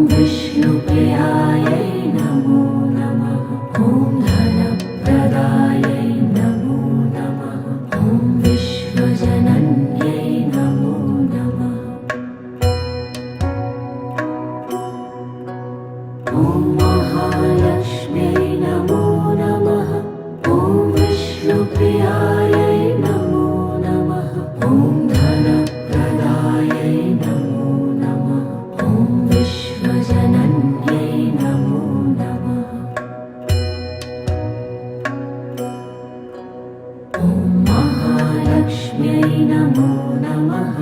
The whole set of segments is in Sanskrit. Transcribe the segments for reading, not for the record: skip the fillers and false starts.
विष्णुप्रियायै नमो नमः। ॐ धनप्रदायै नमो नमः। ॐ विश्वजनन्यै नमो नमः। ॐ महालक्ष्म्यै नमो नमः। ॐ विष्णुप्रियायै नमो नमः। ॐ धनप्रदायै नमो नमः। ॐ विश्वजनन्यै नमो नमः। ॐ महालक्ष्म्यै नमो नमः।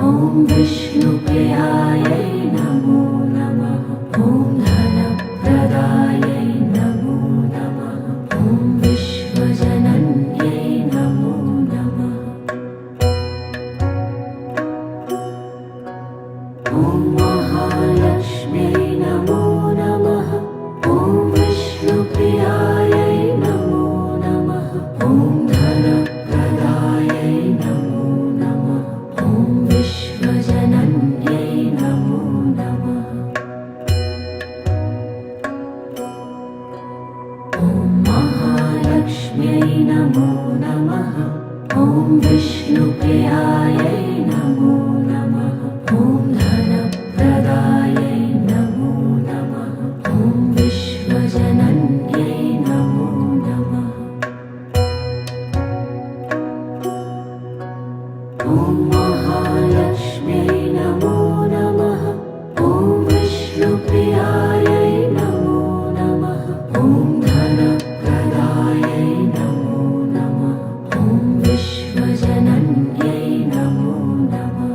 ॐ विष्णुप्रियायै नमो नमः। ॐ धनप्रदायै नमो नमः। ॐ विश्वजनन्यै नमो नमः। ॐ महालक्ष्म्यै नमो नमः। ॐ विष्णुप्रियायै नमो नमः। ॐ धनप्रदायै नमो नमः। ॐ विश्वजनन्यै नमो नमः। ॐ महालक्ष्म्यै नमो नमः। ॐ विष्णुप्रियायै नमो नमः। ॐ धनप्रदायै नमो नमः। ॐ विश्वजनन्यै नमो नमः। ॐ महालक्ष्म्यै नमो नमः। ॐ विष्णुप्रियायै नमो नमः। ॐ धनप्रदायै नमो नमः। ॐ विश्वजनन्यै नमो नमः।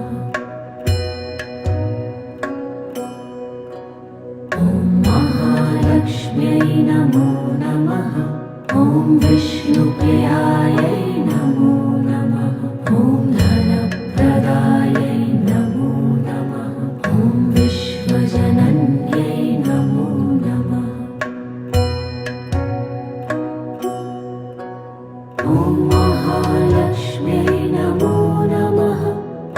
ॐ महालक्ष्म्यै नमो नमः। ॐ विष्णुप्रियायै नमो नमः। ॐ धनप्रदायै नमो नमः। ॐ विश्वजनन्यै नमो नमः। ॐ महालक्ष्म्यै नमो नमः।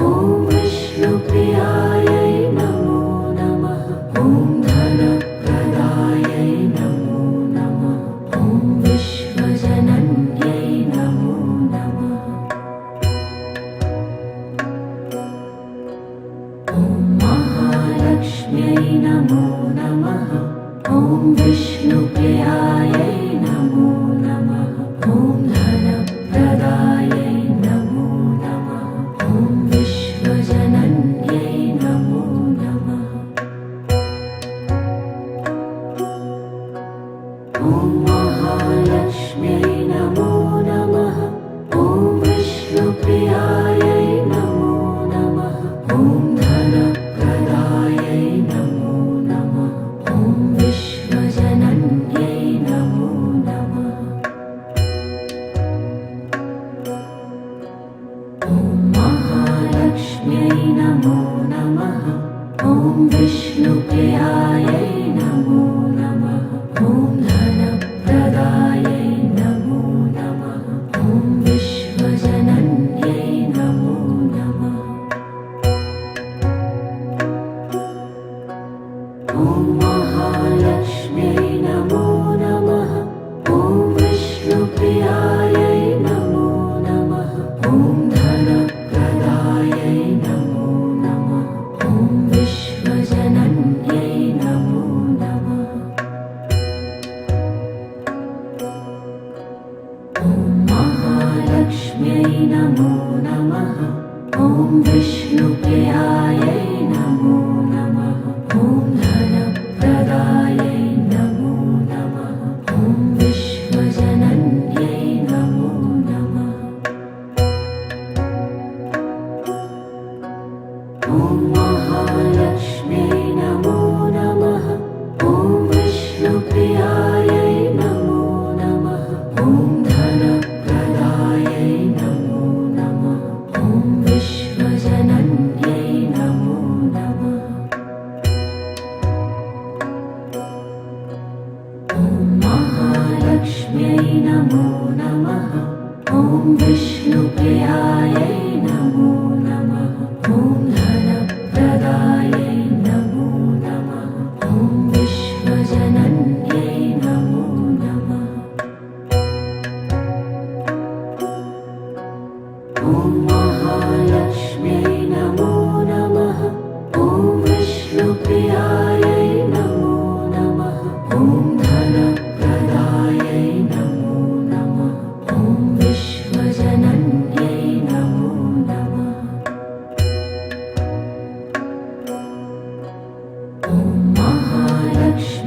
ॐ विष्णुप्रियायै नमो नमः। ॐ धनप्रदायै नमो नमः। ॐ विश्वजनन्यै नमो नमः। ॐ महालक्ष्म्यै नमो नमः। ॐ विष्णुप्रियायै नमो नमः। ॐ धनप्रदायै नमो नमः। ॐ विश्वजनन्यै नमो नमः। ॐ महालक्ष्म्यै नमो नमः। ॐ विष्णुप्रियायै नमो नमः। ॐ धनप्रदायै नमो नमः। ॐ विश्वजनन्यै नमो नमः। ॐ महालक्ष्म्यै नमो नमः। ॐ विष्णुप्रियायै नमो नमः। ॐ धनप्रदायै नमो नमः। ॐ विश्वजनन्यै नमो नमः। ॐ महालक्ष्म्यै नमो नमः। ॐ विष्णुप्रियायै नमो नमः। ॐ धनप्रदायै नमो नमः। ॐ विश्वजनन्यै नमो नमः। ॐ महालक्ष्म्यै नमो नमः। ॐ विष्णुप्रियायै नमो नमः। ॐ धनप्रदायै नमो नमः। ॐ विश्वजनन्यै नमो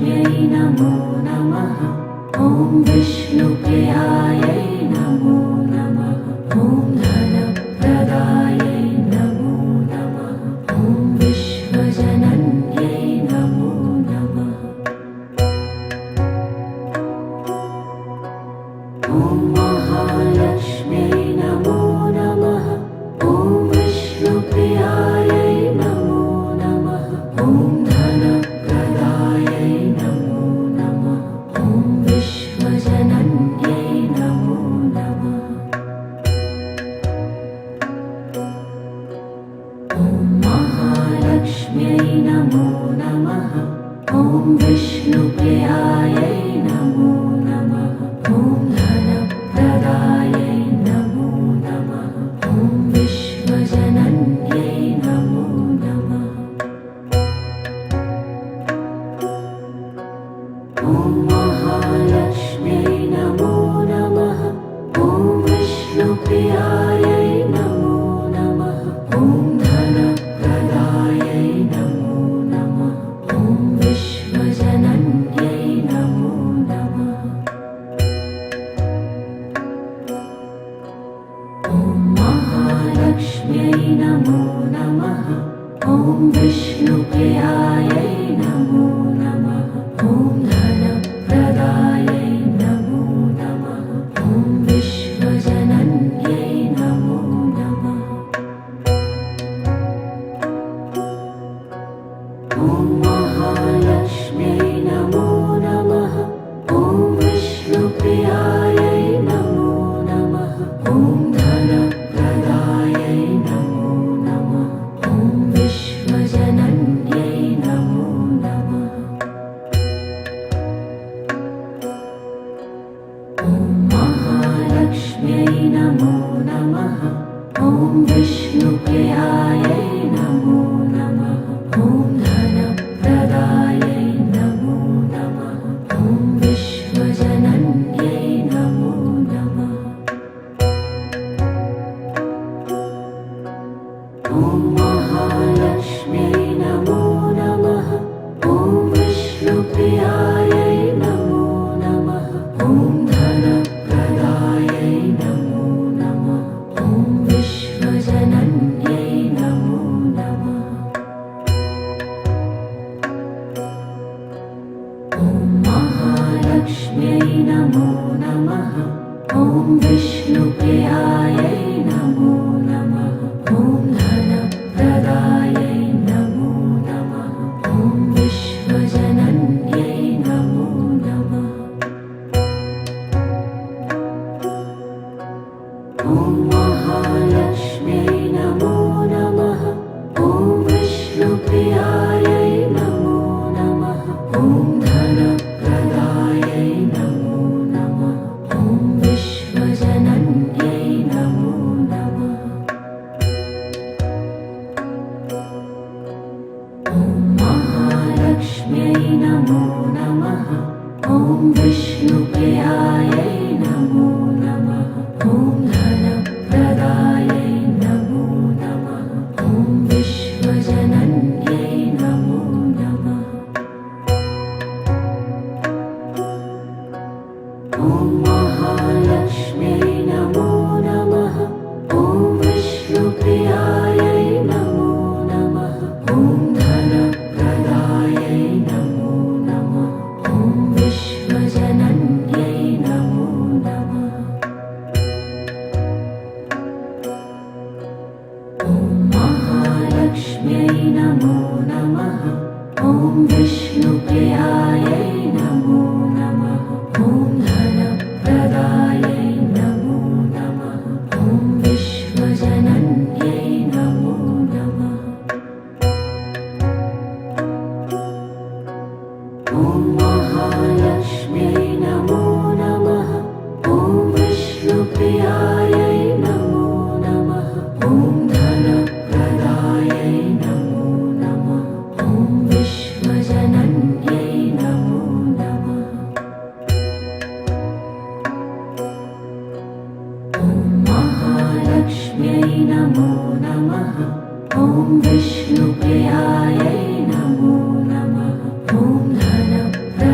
महालक्ष्म्यै नमो नमः। ॐ विष्णुप्रियायै नमो नमः। ॐ धनप्रदायै नमो नमः। ॐ विश्वजनन्यै नमो नमः। ॐ महालक्ष्म्यै नमो नमः। ॐ विष्णुप्रियायै नमो नमः। ॐ धनप्रदायै नमो नमः। ॐ विश्वजनन्यै नमो नमः। ॐ महालक्ष्म्यै नमो नमः। ॐ विष्णुप्रियायै नमो नमः। ॐ धनप्रदायै नमो नमः। ॐ विश्वजनन्यै नमो नमः। ॐ महालक्ष्म्यै नमो नमः। ॐ विष्णुप्रियायै नमो नमः। ॐ धनप्रदायै नमो नमः। ॐ विश्वजनन्यै नमो नमः। ॐ महालक्ष्म्यै नमो नमः। ॐ विष्णुप्रियायै नमो नमः। ॐ धनप्रदायै नमो नमः। ॐ विश्वजनन्यै नमो नमः। ॐ महालक्ष्म्यै नमो नमः। ॐ विष्णुप्रियायै नमो नमः। ॐ धनप्रदायै नमो नमः। ॐ विश्वजनन्यै नमो नमः। ॐ महालक्ष्म्यै नमो नमः। ॐ विष्णुप्रियायै नमो नमः। ॐ धनप्रदायै नमो नमः। ॐ विश्वजनन्यै नमो नमः। ॐ महालक्ष्म्यै नमो नमः। ॐ विष्णुप्रियायै नमो नमः। ॐ धनप्रदायै नमो नमः। ॐ विश्वजनन्यै नमो नमः। ॐ महालक्ष्म्यै नमो नमः। ॐ विष्णुप्रियायै नमो नमः। ॐ धनप्रदायै नमो नमः। ॐ विश्वजनन्यै नमो नमः। ॐ महालक्ष्म्यै नमो नमः। ॐ विष्णुप्रियायै नमो नमः। ॐ धनप्रदायै नमो नमः। ॐ विश्वजनन्यै नमो नमः। ॐ महालक्ष्म्यै नमो नमः। ॐ विष्णुप्रियायै नमो नमः। ॐ धनप्रदायै नमो नमः। ॐ विश्वजनन्यै नमो नमः। ॐ महालक्ष्म्यै नमो नमः। ॐ विष्णुप्रियायै नमो नमः। ॐ धनप्रदायै नमो नमः। ॐ विश्वजनन्यै नमो नमः। ॐ महालक्ष्म्यै नमो नमः। ॐ विष्णुप्रियायै नमो नमः। ॐ धनप्रदायै नमो नमः। ॐ विश्वजनन्यै नमो नमः। ॐ महालक्ष्म्यै नमो नमः। ॐ विष्णुप्रियायै नमो नमः। ॐ धनप्रदायै नमो नमः। ॐ विश्वजनन्यै नमो नमः। ॐ महालक्ष्म्यै नमो नमः। ॐ विष्णुप्रियायै नमो नमः। ॐ धनप्रदायै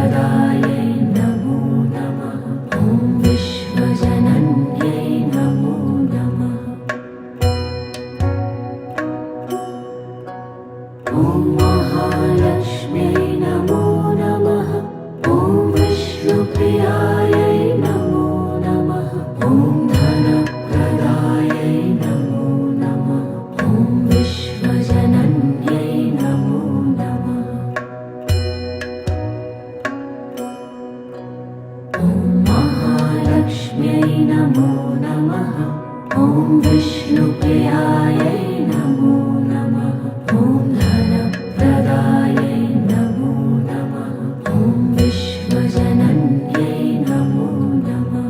नमो नमः। ॐ विष्णुप्रियायै नमो नमः। ॐ धनप्रदायै नमो नमः। ॐ विश्वजनन्यै नमो नमः।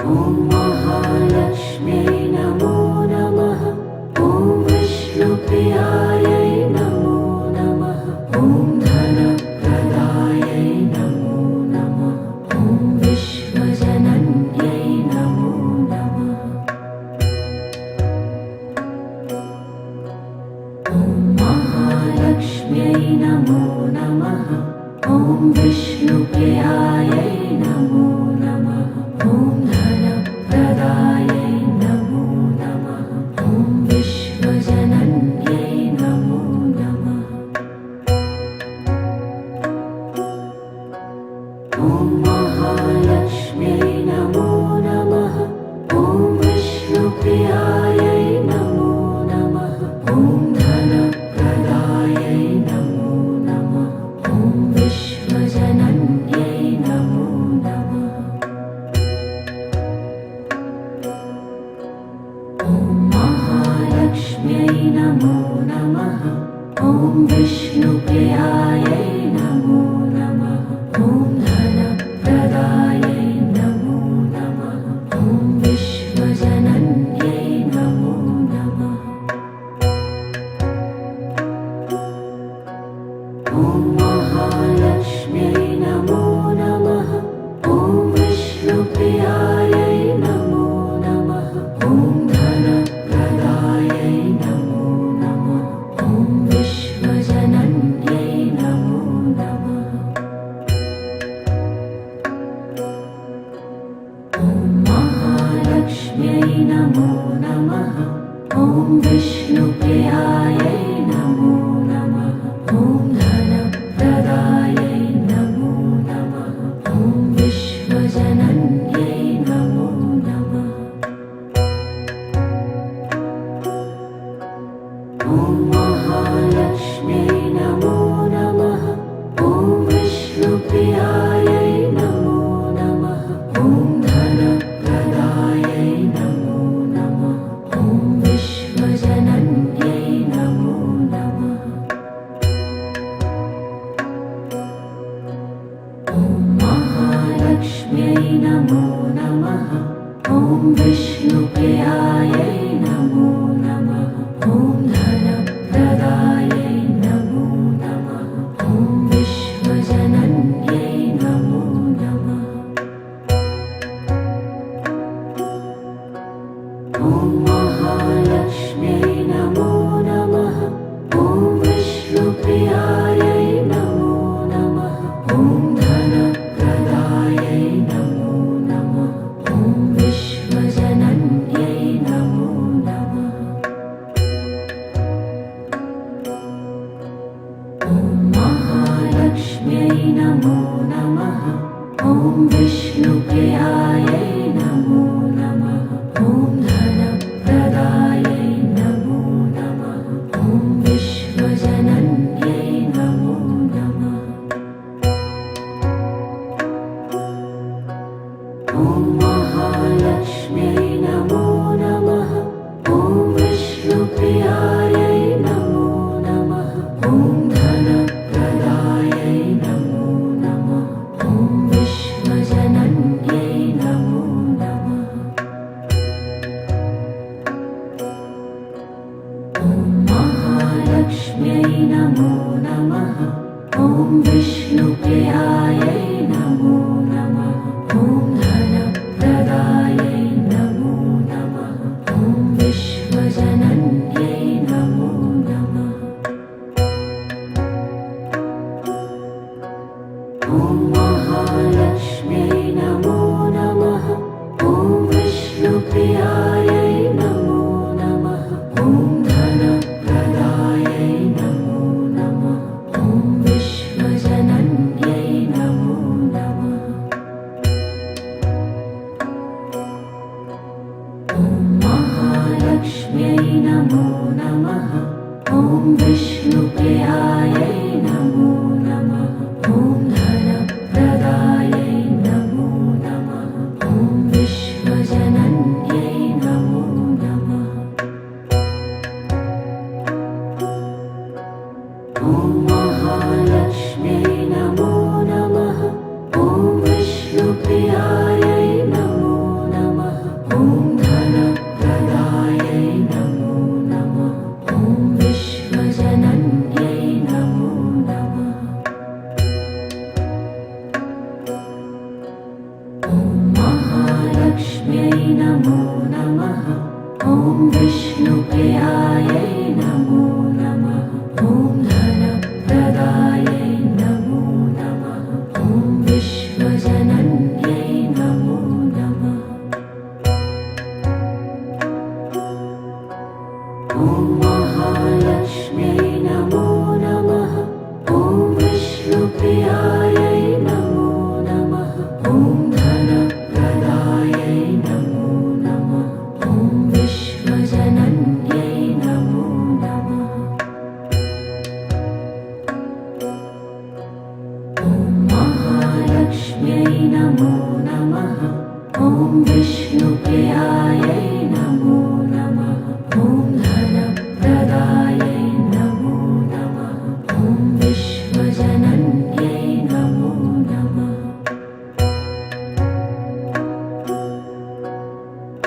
ॐ महालक्ष्म्यै नमो नमः। ॐ विष्णुप्रियायै नमो नमः। ॐ धनप्रदायै नमो नमः। ॐ विश्वजनन्यै नमो नमः। ॐ महालक्ष्म्यै नमो नमः। ॐ विष्णुप्रियायै नमो नमः। ॐ धनप्रदायै नमो नमः। ॐ विश्वजनन्यै नमो नमः। ॐ महालक्ष्म्यै नमो नमः। ॐ विष्णुप्रियायै नमो नमः। ॐ धनप्रदायै नमो नमः। ॐ विश्वजनन्यै नमो नमः। ॐ महालक्ष्म्यै नमो नमः। ॐ विष्णुप्रियायै नमो नमः। ॐ धनप्रदायै नमो नमः। ॐ विश्वजनन्यै नमो नमः। ॐ महालक्ष्म्यै नमो नमः। ॐ विष्णुप्रियायै नमो नमः। ॐ धनप्रदायै नमो नमः। ॐ विश्वजनन्यै नमो नमः। ॐ महालक्ष्म्यै नमो नमः। ॐ विष्णुप्रियायै नमो नमः। ॐ धनप्रदायै नमो नमः। ॐ विश्वजनन्यै नमो नमः। ॐ महालक्ष्म्यै नमो नमः। ॐ विष्णुप्रियायै नमो नमः। ॐ धनप्रदायै नमो नमः। ॐ विश्वजनन्यै नमो नमः। ॐ महालक्ष्म्यै नमो नमः। ॐ विष्णुप्रियायै नमो नमः। ॐ धनप्रदायै नमो नमः। ॐ विश्वजनन्यै नमो नमः। ॐ महालक्ष्म्यै नमो नमः। ॐ विष्णुप्रियायै नमो नमः। ॐ धनप्रदायै नमो नमः। ॐ विश्वजनन्यै नमो नमः। ॐ महालक्ष्म्यै नमो नमः। ॐ विष्णुप्रियायै नमो नमः। ॐ धनप्रदायै नमो नमः। ॐ विश्वजनन्यै नमो नमः। ॐ महालक्ष्म्यै नमो नमः। ॐ विष्णुप्रियायै नमो नमः। ॐ धनप्रदायै नमो नमः। ॐ विश्वजनन्यै नमो नमः। ॐ महालक्ष्म्यै नमो नमः। ॐ विष्णुप्रियायै नमो नमः। ॐ धनप्रदायै नमो नमः। ॐ विश्वजनन्यै नमो नमः। ॐ महालक्ष्म्यै नमो नमः। ॐ विष्णुप्रियायै नमो नमः। ॐ धनप्रदायै नमो नमः। ॐ विश्वजनन्यै नमो नमः। ॐ महालक्ष्म्यै नमो नमः। ॐ विष्णुप्रियायै नमो नमः। ॐ धनप्रदायै ॐ महालक्ष्म्यै नमो नमः। ॐ विष्णुप्रियायै नमो नमः। ॐ धनप्रदायै नमो नमः। ॐ विश्वजनन्यै नमो नमः। ॐ महालक्ष्म्यै नमो नमः। ॐ विष्णुप्रियायै नमो नमः। ॐ धनप्रदायै नमो नमः। ॐ विश्वजनन्यै नमो नमः। ॐ महालक्ष्म्यै नमो नमः। ॐ विष्णुप्रियायै नमो नमः। ॐ धनप्रदायै नमो नमः। ॐ विश्वजनन्यै नमो नमः। ॐ महालक्ष्म्यै नमो नमः। ॐ विष्णुप्रियायै नमो नमः। ॐ धनप्रदायै नमो नमः। ॐ विश्वजनन्यै नमो नमः।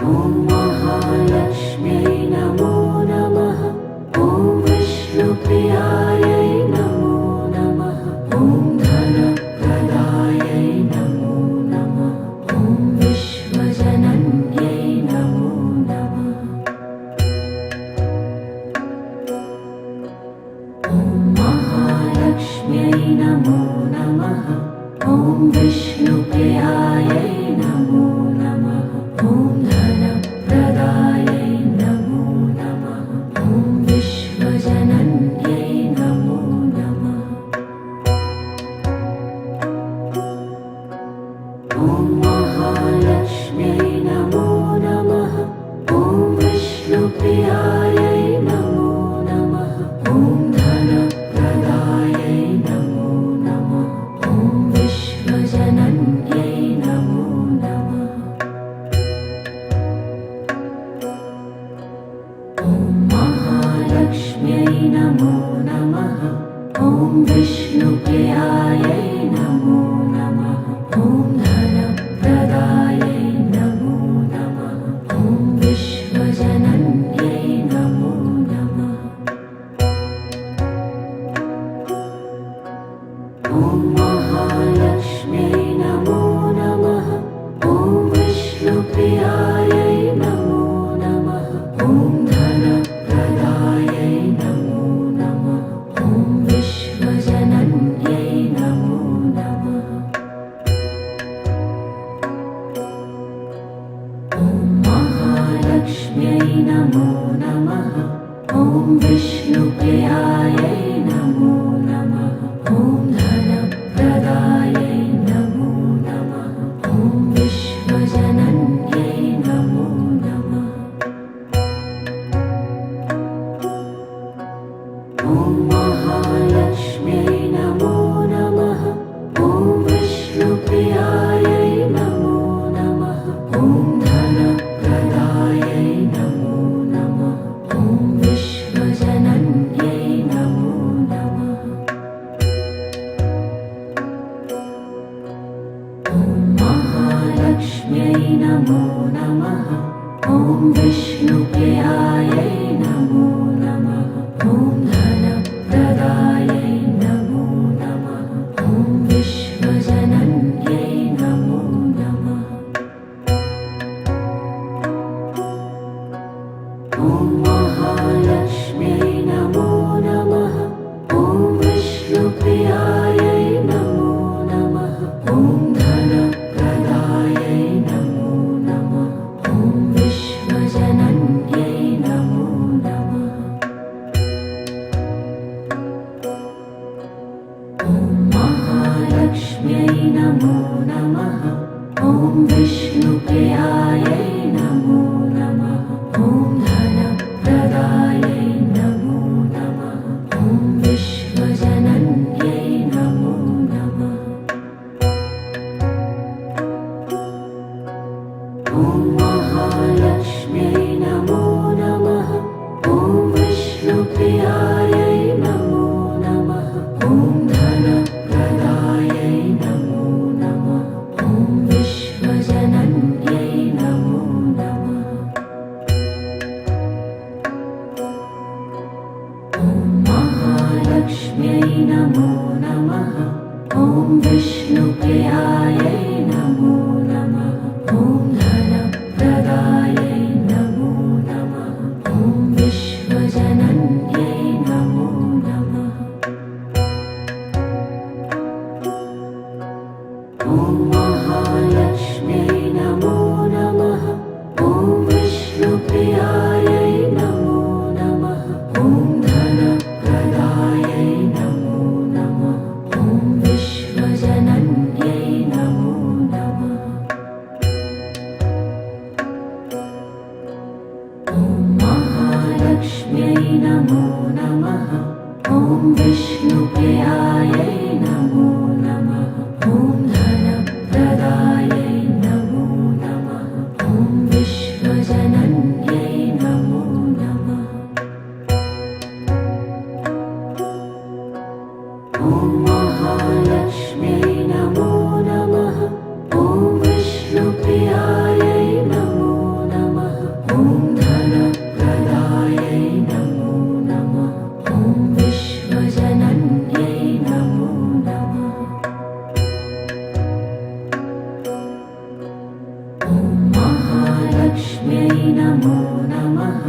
ॐ महालक्ष्म्यै नमो नमः। ॐ विष्णुप्रियायै नमो नमः। ॐ धनप्रदायै नमो नमः। ॐ विश्वजनन्यै नमो नमः। ॐ महालक्ष्म्यै नमो नमः। ॐ विष्णुप्रियायै नमो नमः। ॐ धनप्रदायै नमो नमः। ॐ विश्वजनन्यै नमो नमः। ॐ महालक्ष्म्यै नमो नमः। ॐ विष्णुप्रियायै नमो नमः। ॐ धनप्रदायै नमो नमः। ॐ विश्वजनन्यै नमो नमः। ॐ महालक्ष्म्यै नमो नमः। ॐ विष्णुप्रियायै नमो नमः। ॐ धनप्रदायै नमो नमः। ॐ विश्वजनन्यै नमो नमः। ॐ महालक्ष्म्यै नमो नमः। ॐ विष्णुप्रियायै नमो नमः। ॐ धनप्रदायै नमो नमः। ॐ विश्वजनन्यै नमो नमः। ॐ महालक्ष्म्यै नमो नमः। ॐ विष्णुप्रियायै नमो नमः। ॐ धनप्रदायै नमो नमः। ॐ विश्वजनन्यै नमो नमः। ॐ महालक्ष्म्यै नमो नमः। ॐ विष्णुप्रियायै नमो नमः। ॐ धनप्रदायै नमो नमः। ॐ विश्वजनन्यै नमो नमः। ॐ महालक्ष्म्यै नमो नमः। ॐ विष्णुप्रियायै नमो नमः। ॐ धनप्रदायै नमो नमः। ॐ विश्वजनन्यै नमो नमः। ॐ महालक्ष्म्यै नमो नमः। ॐ विष्णुप्रियायै नमो नमः। ॐ धनप्रदायै नमो नमः। ॐ विश्वजनन्यै नमो नमः। ॐ महालक्ष्म्यै नमो नमः। ॐ विष्णुप्रियायै नमो नमः। ॐ धनप्रदायै नमो नमः। ॐ विश्वजनन्यै नमो नमः। ॐ महालक्ष्म्यै नमो नमः। ॐ विष्णुप्रियायै नमो नमः। महालक्ष्म्यै नमो नमः। ॐ विष्णुप्रियायै नमो नमः। ॐ धनप्रदायै नमो नमः। ॐ विश्वजनन्यै नमो नमः। ॐ महालक्ष्म्यै नमो नमः। ॐ विष्णुप्रियायै नमो नमः। ॐ धनप्रदायै नमो नमः। ॐ विश्वजनन्यै नमो नमः। ॐ महालक्ष्म्यै नमो नमः। ॐ विष्णुप्रियायै नमो नमः। ॐ धनप्रदायै नमो नमः। ॐ विश्वजनन्यै नमो नमः। ॐ महालक्ष्म्यै नमो नमः। ॐ विष्णुप्रियायै नमो नमः। ॐ धनप्रदायै नमो नमः। ॐ विश्वजनन्यै नमो नमः। ॐ महालक्ष्म्यै नमो नमः।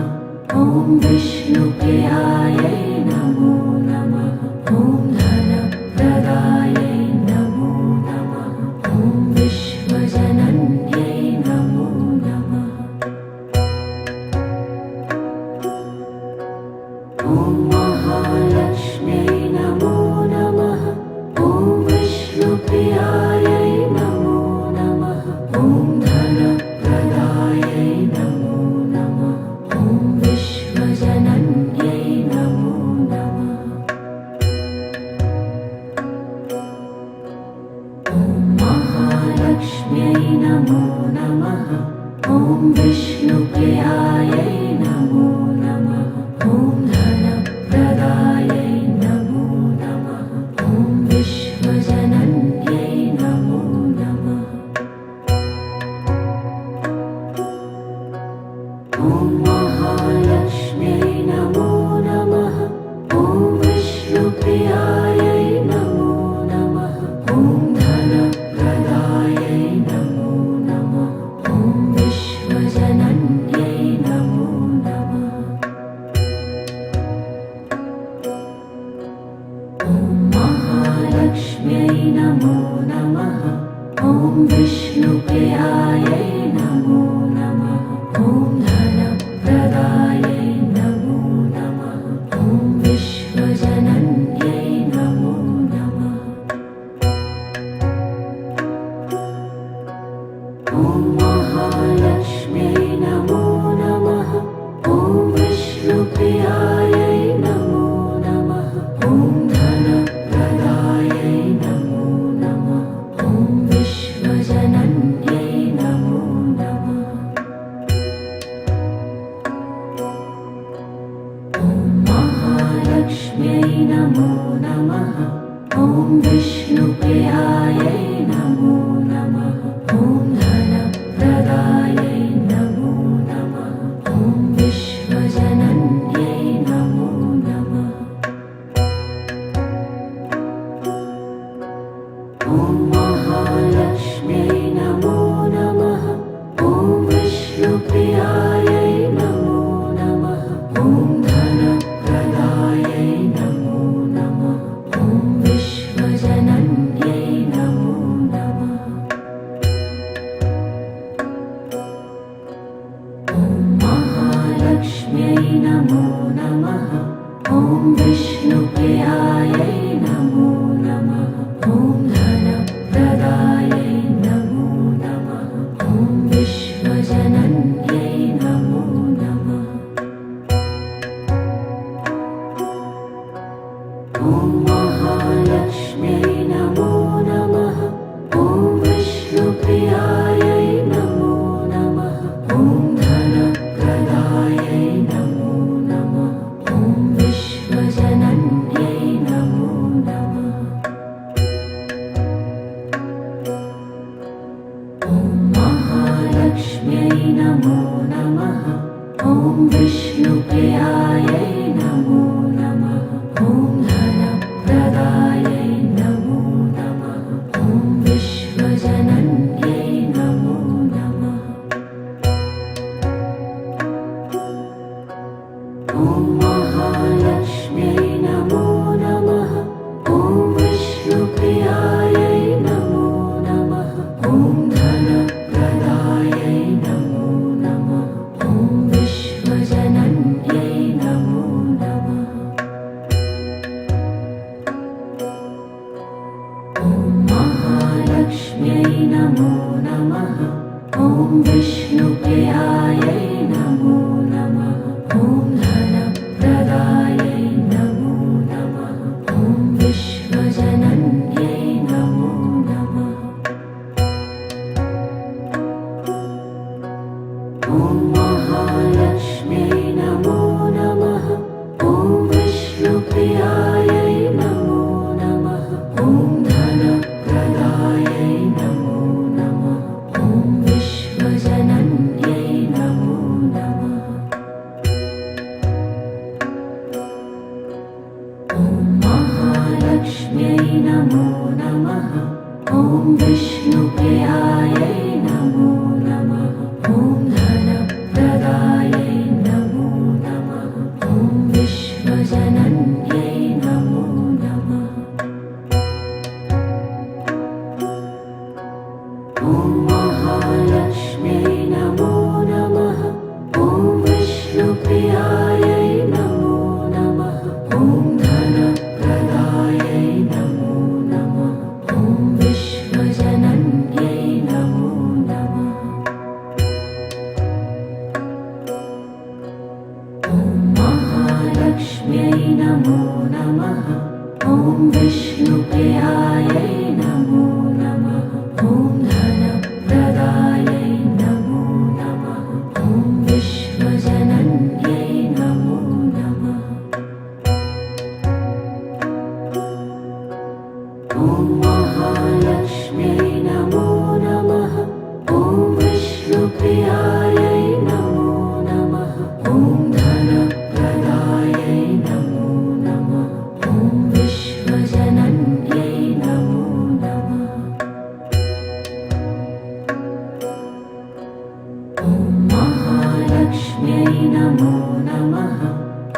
ॐ विष्णुप्रियायै नमो नमः। ॐ धनप्रदायै नमो नमः। ॐ विश्वजनन्यै नमो नमः। ॐ महालक्ष्म्यै नमो नमः। ॐ विष्णुप्रियायै नमो नमः। ॐ धनप्रदायै नमो नमः। ॐ विश्वजनन्यै नमो नमः। ॐ महालक्ष्म्यै नमो नमः। ॐ विष्णुप्रियायै नमो नमः। ॐ धनप्रदायै नमो नमः। ॐ विश्वजनन्यै नमो नमः। ॐ महालक्ष्म्यै नमो नमः। ॐ विष्णुप्रियायै नमो नमः। ॐ धनप्रदायै नमो नमः। ॐ विश्वजनन्यै नमो नमः। ॐ महालक्ष्म्यै नमो नमः। ॐ विष्णुप्रियायै नमो नमः। ॐ धनप्रदायै नमो नमः। ॐ विश्वजनन्यै नमो नमः। ॐ महालक्ष्म्यै नमो नमः। ॐ विष्णुप्रियायै नमो नमः। ॐ धनप्रदायै नमो नमः। ॐ विश्वजनन्यै नमो नमः। ॐ महालक्ष्म्यै नमो नमः। ॐ विष्णुप्रियायै नमो नमः। ॐ धनप्रदायै नमो नमः। ॐ विश्वजनन्यै नमो नमः। ॐ महालक्ष्म्यै नमो नमः। ॐ विष्णुप्रियायै नमो नमः। ॐ धनप्रदायै नमो नमः। ॐ विश्वजनन्यै नमो नमः। ॐ महालक्ष्म्यै नमो नमः। ॐ विष्णुप्रियायै नमो नमः। ॐ धनप्रदायै नमो नमः। ॐ विश्वजनन्यै नमो नमः। ॐ महालक्ष्म्यै नमो नमः। ॐ विष्णुप्रियायै नमो नमः। ॐ धनप्रदायै नमो नमः। ॐ विश्वजनन्यै नमो नमः। ॐ महालक्ष्म्यै नमो नमः। ॐ विष्णुप्रियायै नमो नमः। ॐ धन नमो नमः। ॐ विष्णुप्रियायै नमो नमः। ॐ धनप्रदायै नमो नमः। ॐ विश्वजनन्यै नमो नमः। ॐ महालक्ष्म्यै नमो नमः। ॐ विष्णुप्रियायै नमो नमः। ॐ धनप्रदायै नमो नमः। ॐ विश्वजनन्यै नमो नमः। ॐ महालक्ष्म्यै नमो नमः। ॐ विष्णुप्रियायै नमो नमः। ॐ धनप्रदायै नमो नमः। ॐ विश्वजनन्यै नमो नमः। ॐ महालक्ष्म्यै नमो नमः। ॐ विष्णुप्रियायै नमो नमः। ॐ धनप्रदायै नमो नमः। ॐ विश्वजनन्यै नमो नमः। ॐ महालक्ष्म्यै नमो नमः। ॐ विष्णुप्रियायै नमो नमः। ॐ धनप्रदायै नमो नमः। ॐ विश्वजनन्यै नमो नमः। ॐ महालक्ष्म्यै नमो नमः। ॐ विष्णुप्रियायै नमो नमः। ॐ धनप्रदायै नमो नमः। ॐ विश्वजनन्यै नमो नमः। ॐ महालक्ष्म्यै नमो नमः।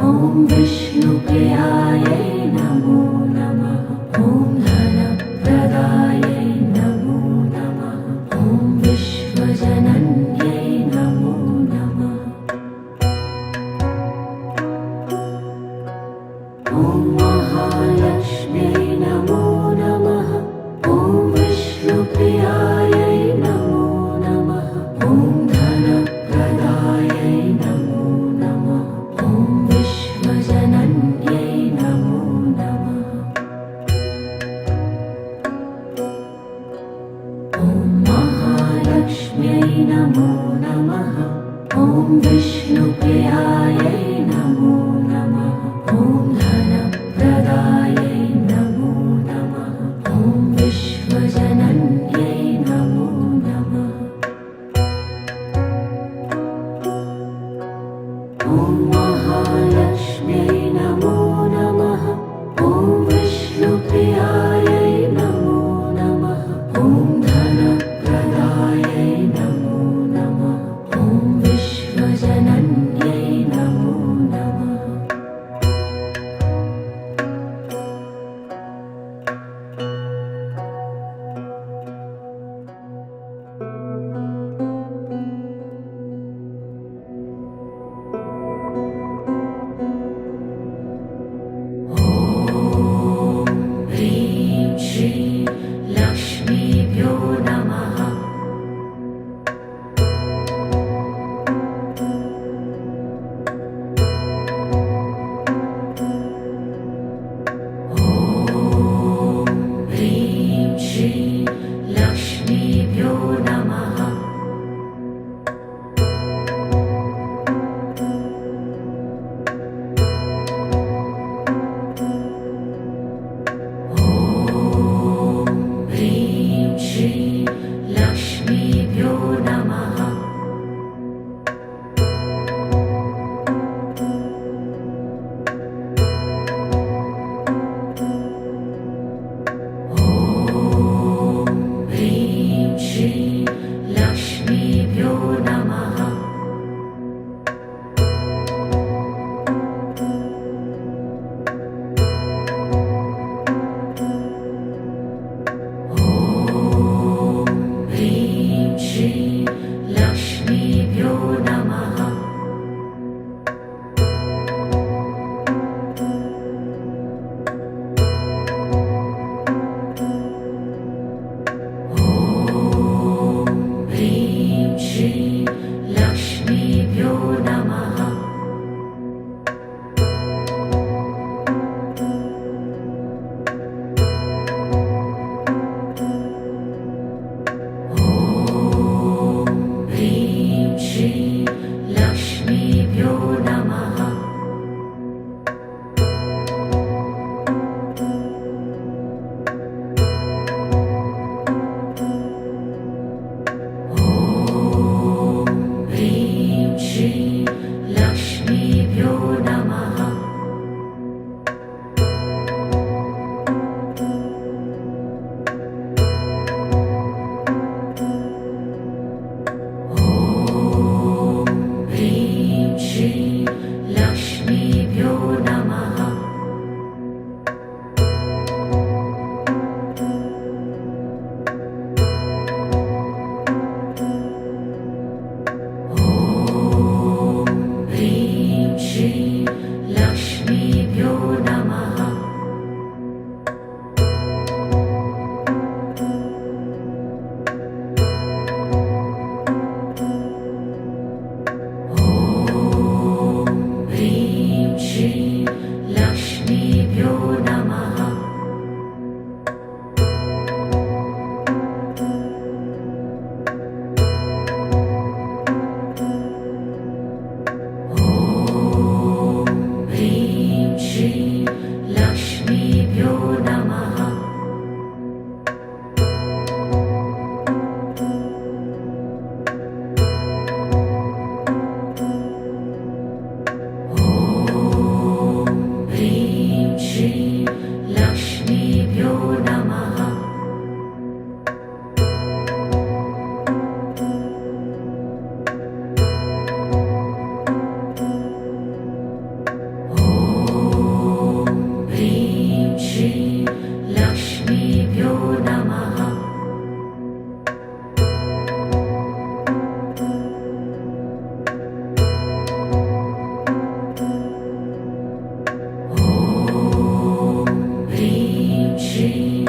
ॐ विष्णुप्रियायै नमो नमः। ॐ धनप्रदायै नमो नमः। ॐ विश्वजनन्यै नमो नमः। ॐ महालक्ष्म्यै नमो नमः। ॐ विष्णुप्रियायै नमो नमः। ॐ धनप्रदायै नमो नमः। ॐ विश्वजनन्यै नमो नमः। ॐ महालक्ष्म्यै नमो नमः। ॐ विष्णुप्रियायै नमो नमः। ॐ धनप्रदायै नमो नमः। ॐ विश्वजनन्यै नमो नमः। ॐ महालक्ष्म्यै नमो नमः। ॐ विष्णुप्रियायै नमो नमः। ॐ धनप्रदायै नमो नमः। ॐ विश्वजनन्यै नमो नमः ह्रीं श्रीं लक्ष्मीभ्यो नमः ह्रीं श्रीं लक्ष्मीभ्यो नमः ह्रीं श्रीं लक्ष्मीभ्यो नमः ह्रीं श्रीं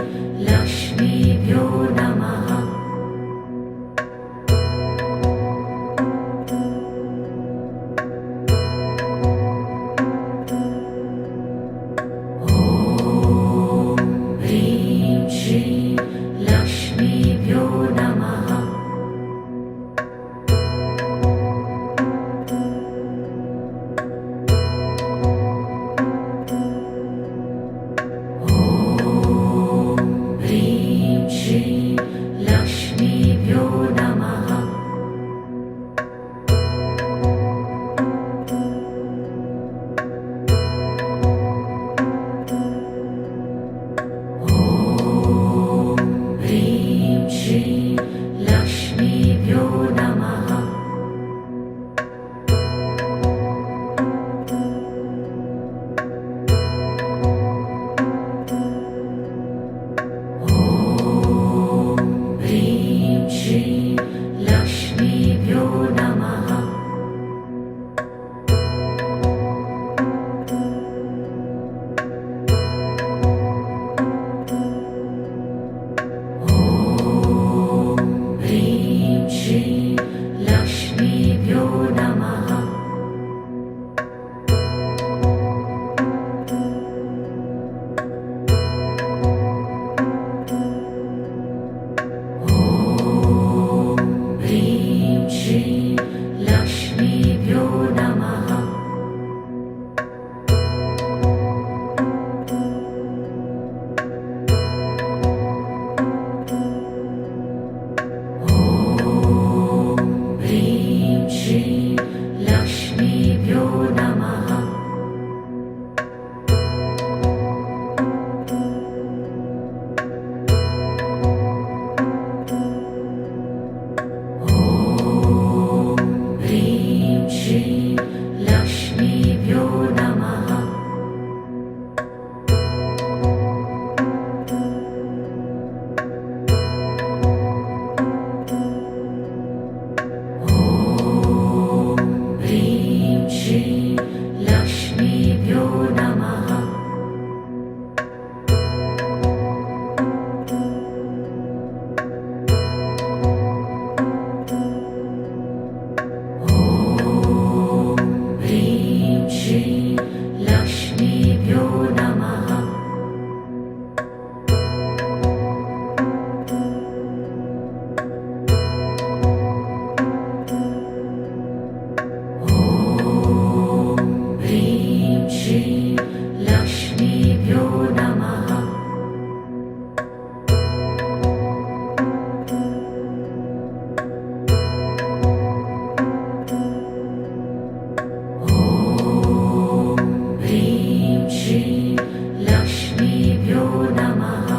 लक्ष्मीभ्यो नमः ह्रीं श्रीं लक्ष्मीभ्यो नमः ह्रीं श्रीं लक्ष्मीभ्यो नमः ह्रीं श्रीं लक्ष्मीभ्यो नमः ह्रीं श्रीं लक्ष्मीभ्यो नमः ह्रीं श्रीं लक्ष्मीभ्यो नमः ह्रीं श्रीं लक्ष्मीभ्यो नमः ह्रीं श्रीं लक्ष्मीभ्यो नमः ह्रीं श्रीं लक्ष्मीभ्यो नमः ह्रीं श्रीं लक्ष्मीभ्यो नमः ह्रीं श्रीं लक्ष्मीभ्यो नमः ह्रीं श्रीं लक्ष्मीभ्यो नमः ह्रीं श्रीं लक्ष्मीभ्यो नमः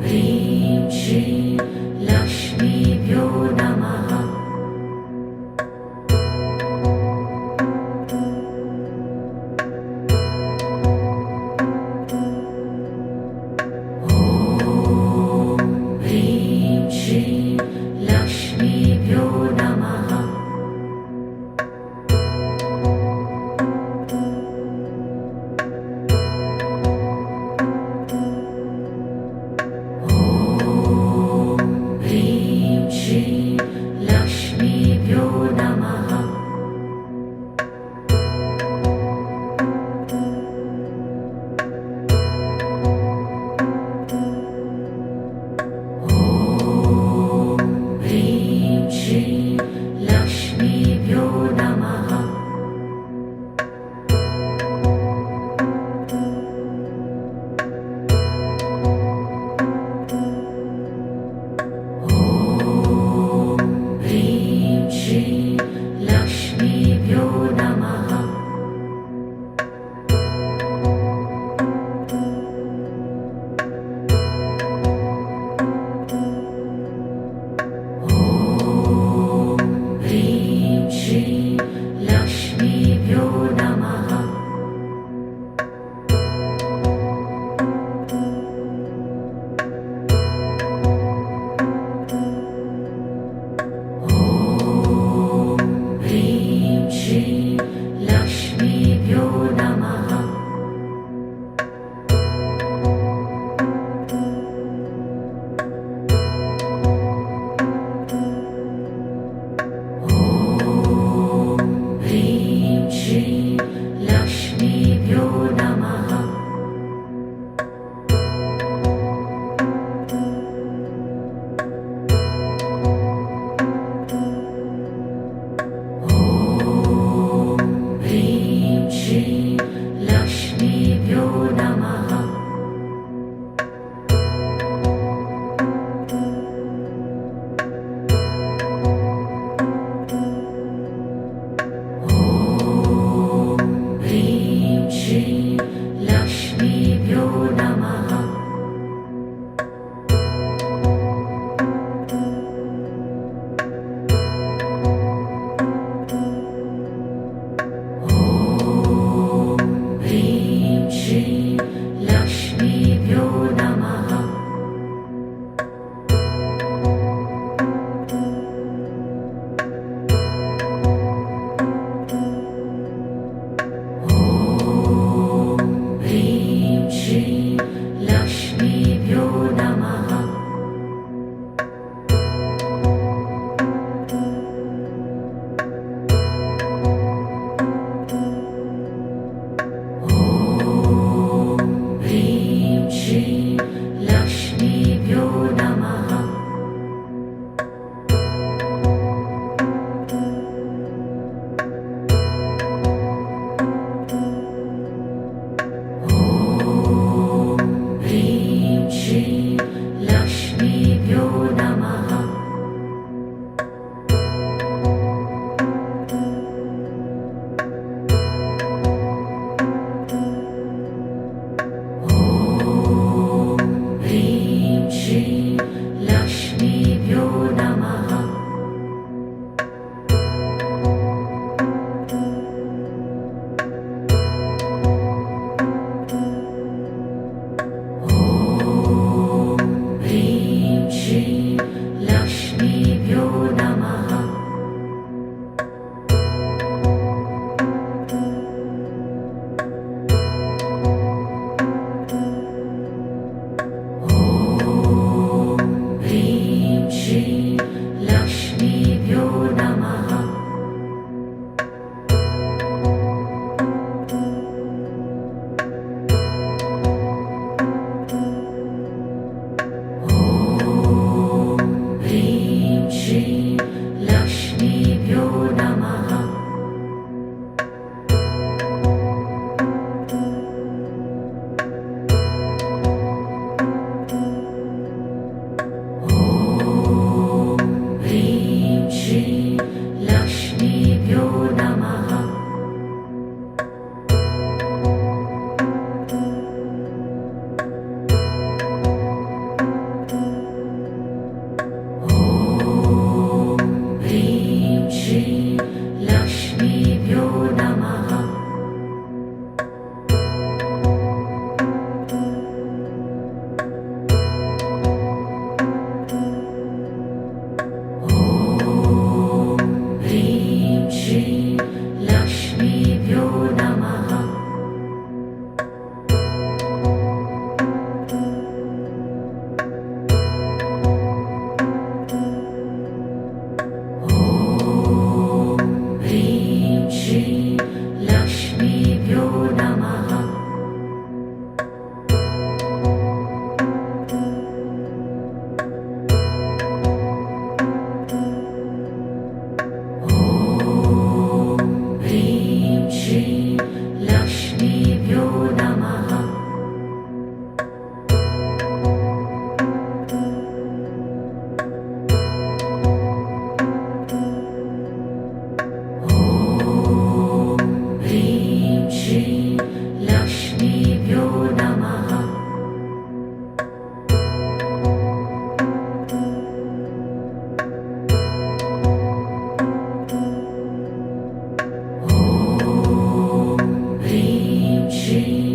ह्रीं श्रीं लक्ष्मीभ्यो नमः ह्रीं श्रीं लक्ष्मीभ्यो नमः ह्रीं नमः ह्रीं श्रीं लक्ष्मीभ्यो नमः ह्रीं श्रीं लक्ष्मीभ्यो नमः ह्रीं श्रीं लक्ष्मीभ्यो नमः ह्रीं श्रीं लक्ष्मीभ्यो नमः ह्रीं श्रीं लक्ष्मीभ्यो नमः ह्रीं श्रीं लक्ष्मीभ्यो नमः ह्रीं श्रीं लक्ष्मीभ्यो नमः ह्रीं श्रीं लक्ष्मीभ्यो नमः ह्रीं श्रीं लक्ष्मीभ्यो नमः ह्रीं श्रीं लक्ष्मीभ्यो नमः ह्रीं श्रीं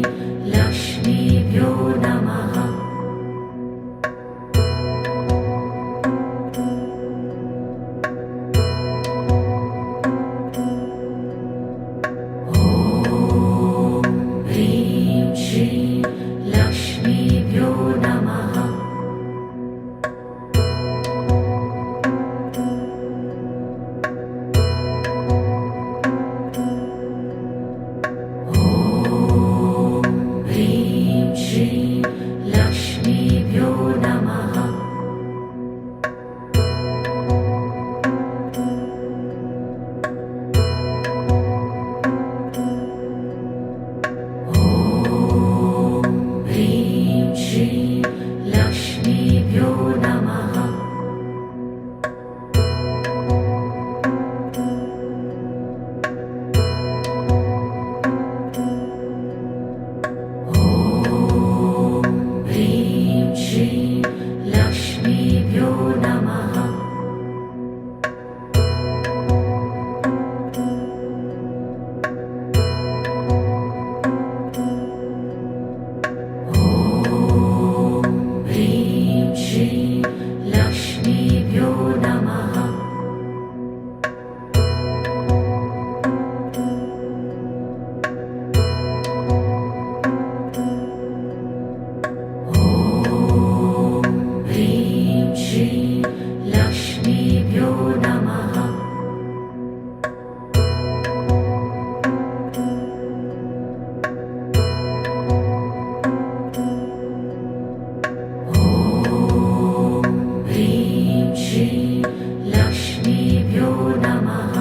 लक्ष्मीभ्यो नमः ह्रीं श्रीं लक्ष्मीभ्यो नमः ह्रीं श्रीं लक्ष्मीभ्यो नमः ह्रीं श्रीं लक्ष्मीभ्यो नमः ह्रीं श्रीं लक्ष्मीभ्यो नमः ह्रीं श्रीं लक्ष्मीभ्यो नमः ह्रीं श्रीं लक्ष्मीभ्यो नमः ह्रीं श्रीं लक्ष्मीभ्यो नमः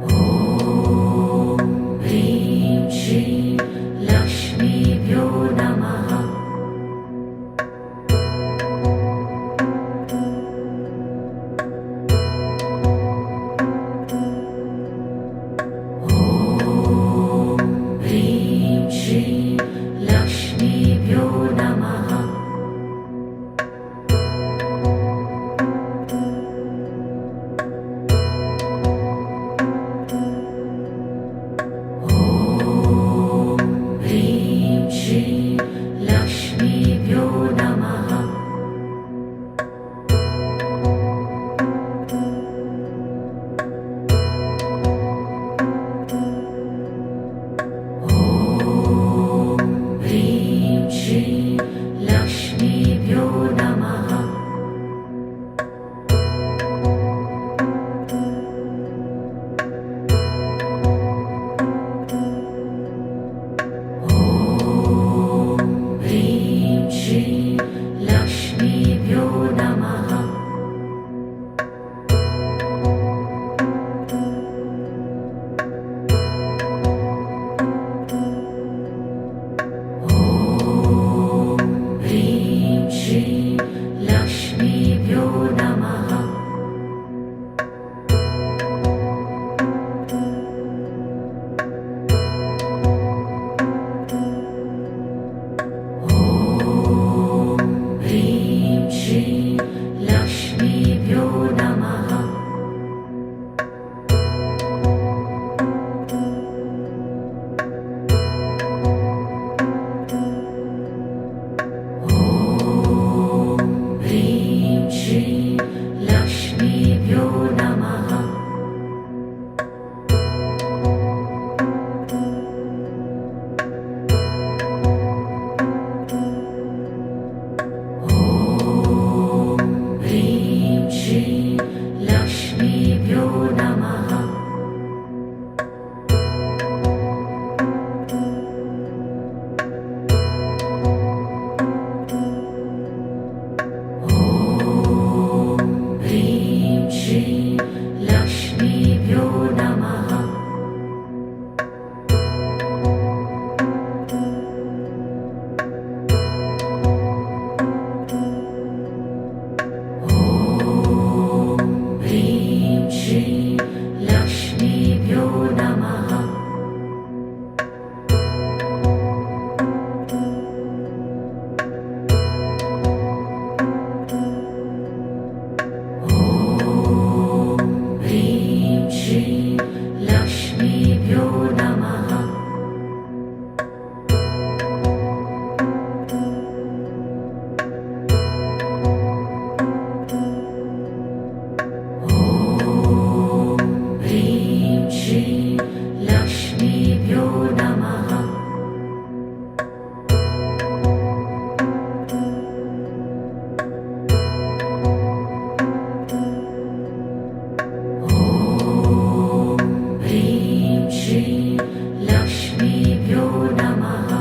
ॐ नमः ह्रीं श्रीं लक्ष्मीभ्यो नमः ह्रीं श्रीं लक्ष्मीभ्यो नमः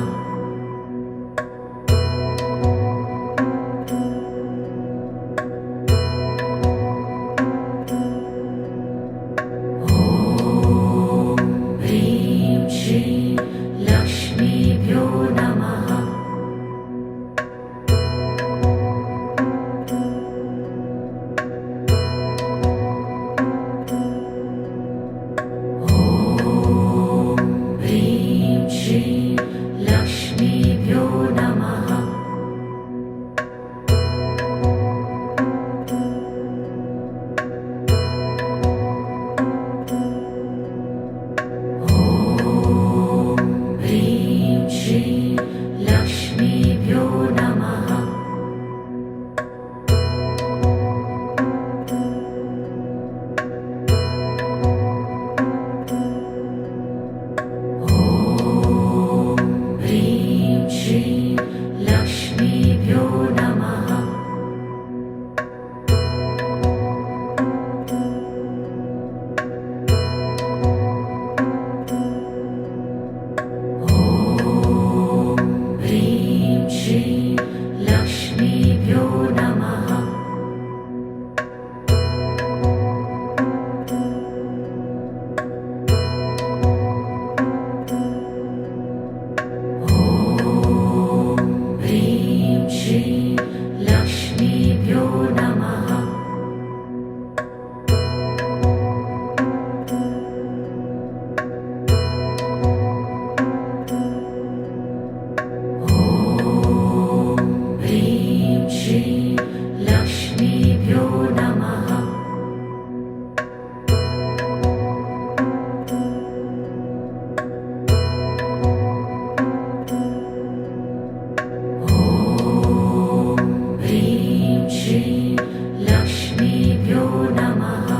ह्रीं श्रीं लक्ष्मीभ्यो नमः ह्रीं श्रीं लक्ष्मीभ्यो नमः ह्रीं श्रीं लक्ष्मीभ्यो नमः ह्रीं श्रीं लक्ष्मीभ्यो नमः ह्रीं श्रीं लक्ष्मीभ्यो नमः ह्रीं श्रीं लक्ष्मीभ्यो नमः ह्रीं श्रीं लक्ष्मीभ्यो नमः ह्रीं श्रीं लक्ष्मीभ्यो नमः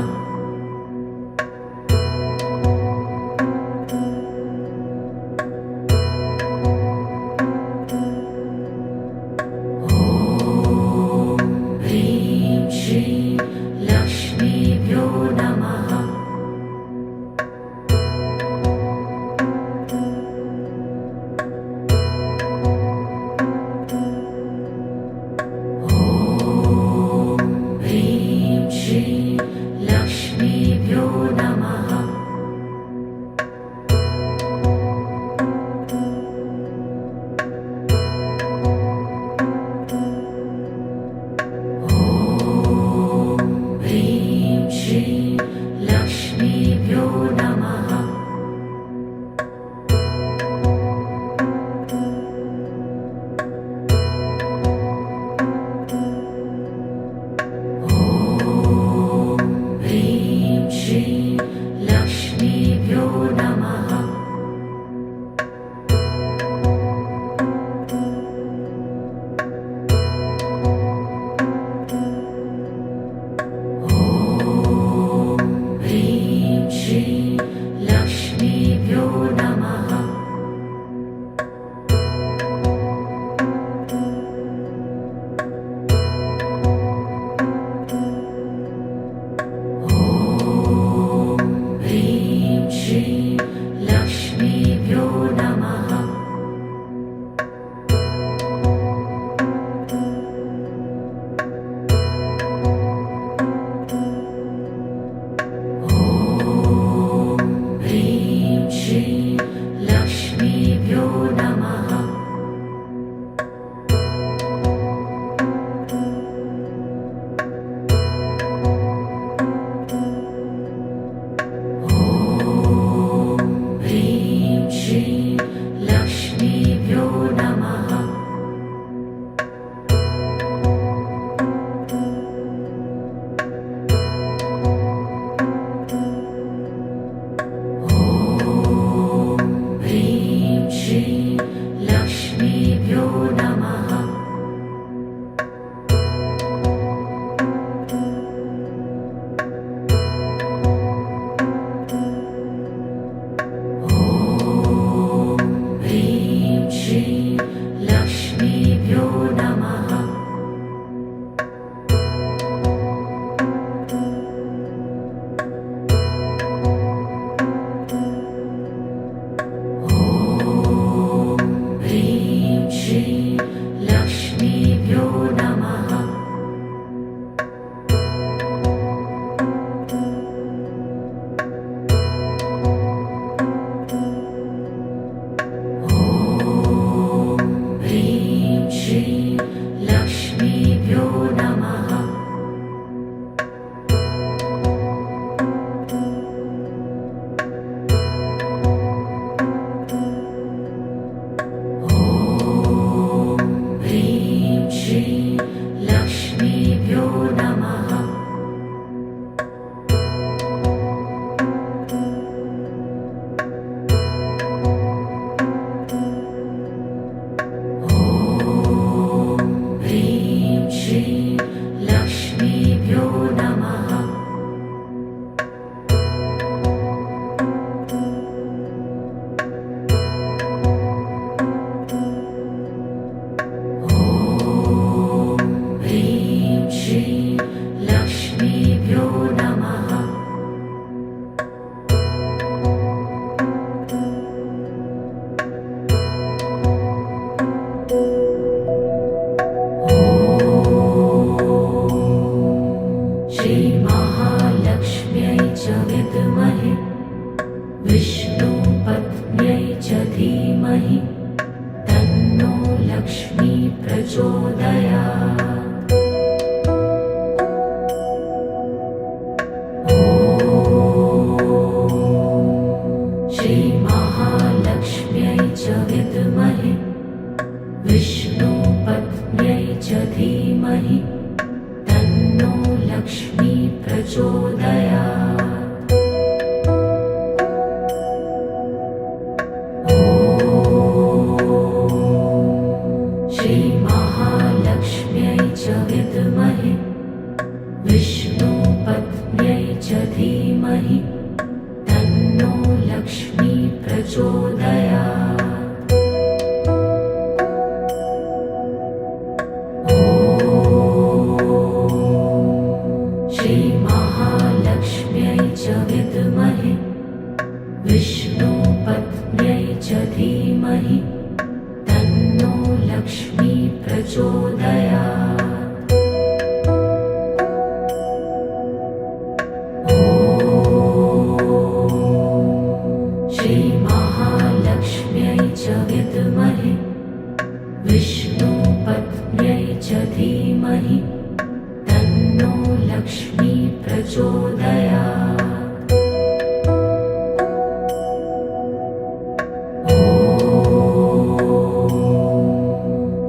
ह्रीं श्रीं लक्ष्मीभ्यो नमः ह्रीं श्रीं लक्ष्मीभ्यो नमः ह्रीं श्रीं लक्ष्मीभ्यो नमः ह्रीं श्रीं लक्ष्मीभ्यो नमः ह्रीं श्रीं लक्ष्मीभ्यो नमः ह्रीं श्रीं लक्ष्मीभ्यो नमः ह्रीं श्रीं लक्ष्मीभ्यो नमः ह्रीं श्रीं लक्ष्मीभ्यो नमः ह्रीं धीमहि तन्नो लक्ष्मी प्रचोदयात्। श्रीमहालक्ष्म्यै च विद्महे विष्णुपत्न्यै च धीमहि तन्नो लक्ष्मी प्रचोदयात्। श्रीमहालक्ष्म्यै च विद्महे विष्णुपत्न्यै च धीमहि तन्नो लक्ष्मी प्रचोदयात्। श्रीमहालक्ष्म्यै च विद्महे विष्णुपत्न्यै च धीमहि तन्नो लक्ष्मी प्रचोदयात्। श्रीमहालक्ष्म्यै च विद्महे विष्णुपत्न्यै च धीमहि तन्नो लक्ष्मी प्रचोदयात्।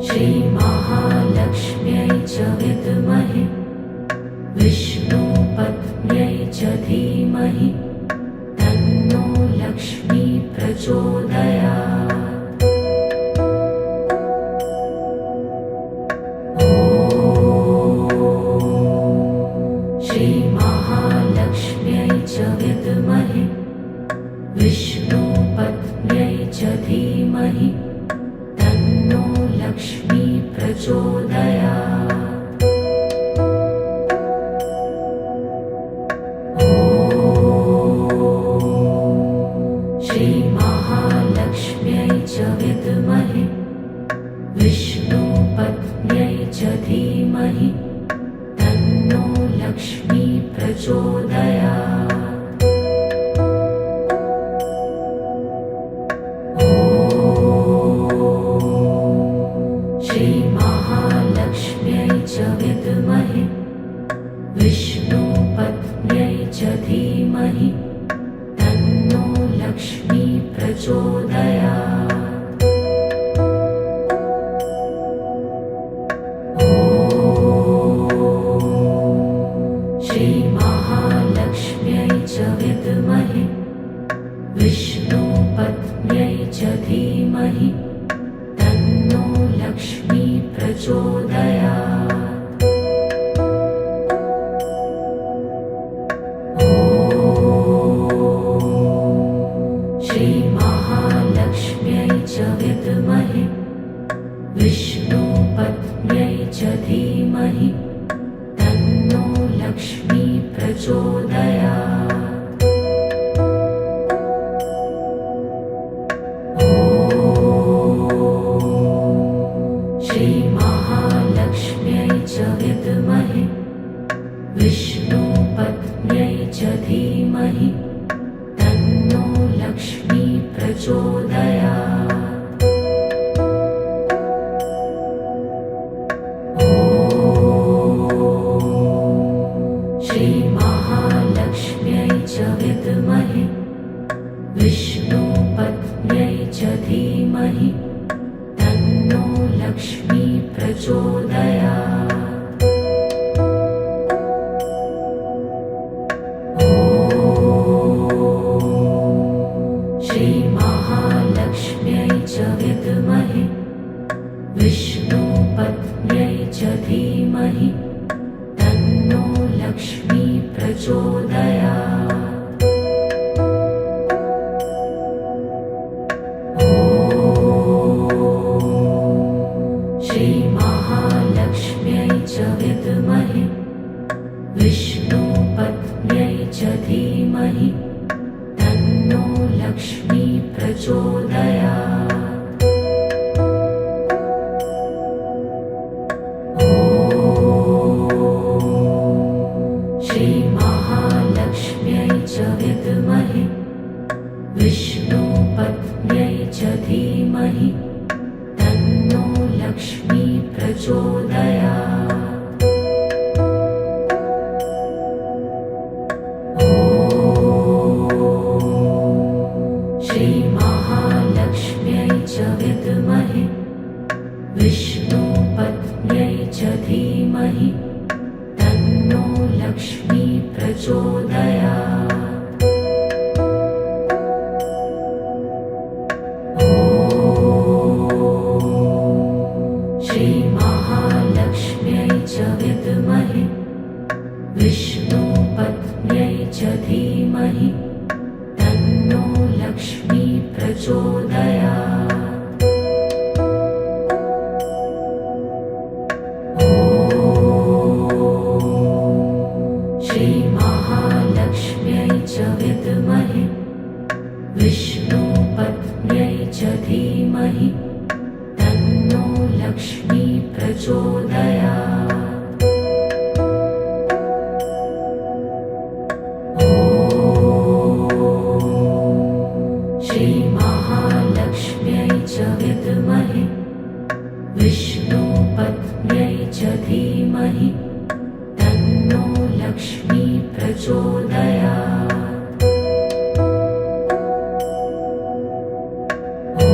श्रीमहालक्ष्म्यै च विद्महे विष्णुपत्न्यै च धीमहि तन्नो लक्ष्मी प्रचोदयात्। श्रीमहालक्ष्म्यै च विद्महे विष्णुपत्न्यै च धीमहि तन्नो लक्ष्मी प्रचोदयात्। श्रीमहालक्ष्म्यै च विद्महे विष्णुपत्न्यै च धीमहि तन्नो लक्ष्मी प्रचोदयात्। श्रीमहालक्ष्म्यै च विद्महे विष्णुपत्न्यै च धीमहि तन्नो लक्ष्मी प्रचोदयात्। श्रीमहालक्ष्म्यै च विद्महे विष्णुपत्न्यै च धीमहि तन्नो लक्ष्मी प्रचोदयात्। श्रीमहालक्ष्म्यै च विद्महे विष्णुपत्न्यै च धीमहि तन्नो लक्ष्मी प्रचोदयात्। श्रीमहालक्ष्म्यै च विद्महे विष्णुपत्न्यै च धीमहि तन्नो लक्ष्मी प्रचोदयात्। श्रीमहालक्ष्म्यै च विद्महे विष्णुपत्न्यै च धीमहि तन्नो लक्ष्मी प्रचोदयात्। श्रीमहालक्ष्म्यै च विद्महे विष्णुपत्न्यै च धीमहि तन्नो लक्ष्मी प्रचोदयात्। श्रीमहालक्ष्म्यै च विद्महे विष्णुपत्न्यै च धीमहि तन्नो लक्ष्मी प्रचोदयात्। श्रीमहालक्ष्म्यै च विद्महे विष्णुपत्न्यै विष्णुपत्न्यै च धीमहि तन्नो लक्ष्मी प्रचोदयात्। ॐ श्रीमहालक्ष्म्यै च विद्महे विष्णुपत्न्यै च धीमहि तन्नो लक्ष्मी प्रचोदयात्। ॐ श्रीमहालक्ष्म्यै च विद्महे विष्णुपत्न्यै च धीमहि तन्नो लक्ष्मी प्रचोदयात्। ॐ श्रीमहालक्ष्म्यै च विद्महे विष्णुपत्न्यै च धीमहि तन्नो लक्ष्मी प्रचोदयात्। ॐ श्रीमहालक्ष्म्यै च विद्महे विष्णुपत्न्यै च धीमहि तन्नो लक्ष्मी प्रचोदयात्। ॐ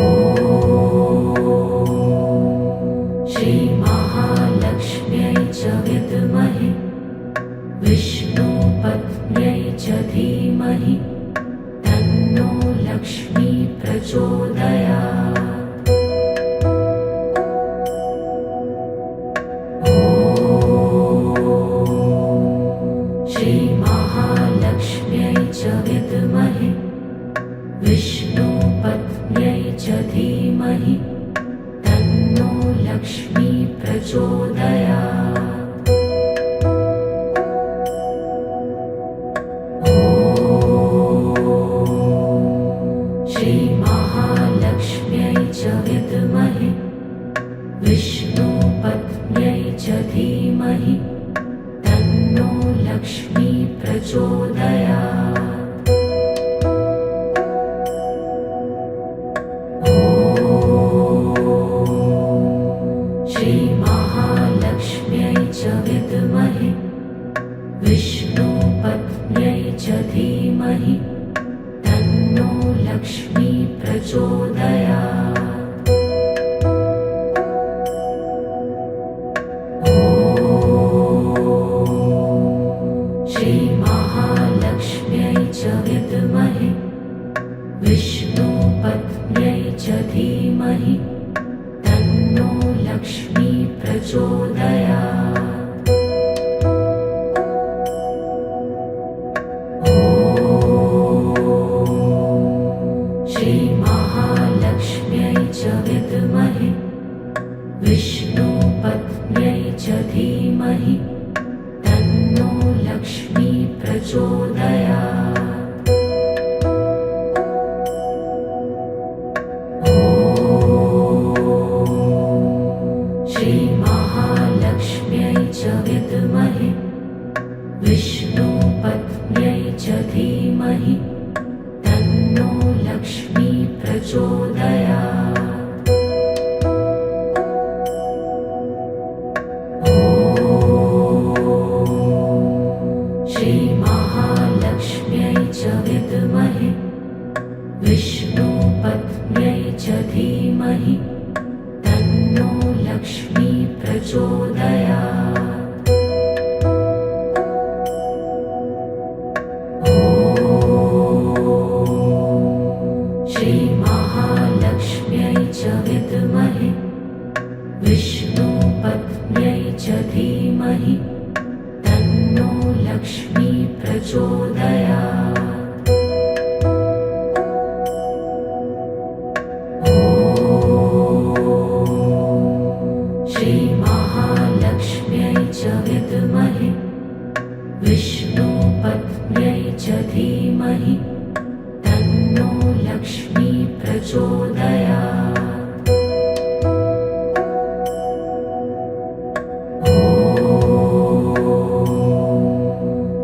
श्रीमहालक्ष्म्यै च विद्महे विष्णुपत्न्यै च धीमहि तन्नो लक्ष्मी प्रचोदयात्। ॐ श्रीमहालक्ष्म्यै च विद्महे विष्णुपत्न्यै च धीमहि तन्नो लक्ष्मी प्रचोदयात्। ॐ श्रीमहालक्ष्म्यै च विद्महे विष्णुपत्न्यै च धीमहि तन्नो लक्ष्मी प्रचोदयात्। ॐ श्रीमहालक्ष्म्यै च विद्महे विष्णुपत्न्यै च धीमहि तन्नो लक्ष्मी प्रचोदयात्। ॐ श्रीमहालक्ष्म्यै च विद्महे विष्णुपत्न्यै च धीमहि तन्नो लक्ष्मी प्रचोदयात्। ॐ श्रीमहालक्ष्म्यै च विद्महे विष्णुपत्न्यै च धीमहि तन्नो लक्ष्मी प्रचोदयात्। ॐ श्रीमहालक्ष्म्यै च विद्महे विष्णुपत्न्यै च धीमहि तन्नो लक्ष्मी प्रचोदयात्। ॐ श्रीमहालक्ष्म्यै च विद्महे विष्णुपत्न्यै च धीमहि तन्नो लक्ष्मी प्रचोदयात्। ॐ श्रीमहालक्ष्म्यै च विद्महे विष्णुपत्न्यै च धीमहि तन्नो लक्ष्मी प्रचोदयात्। ॐ श्रीमहालक्ष्म्यै च विद्महे विष्णुपत्न्यै च धीमहि तन्नो लक्ष्मी प्रचोदयात्। ॐ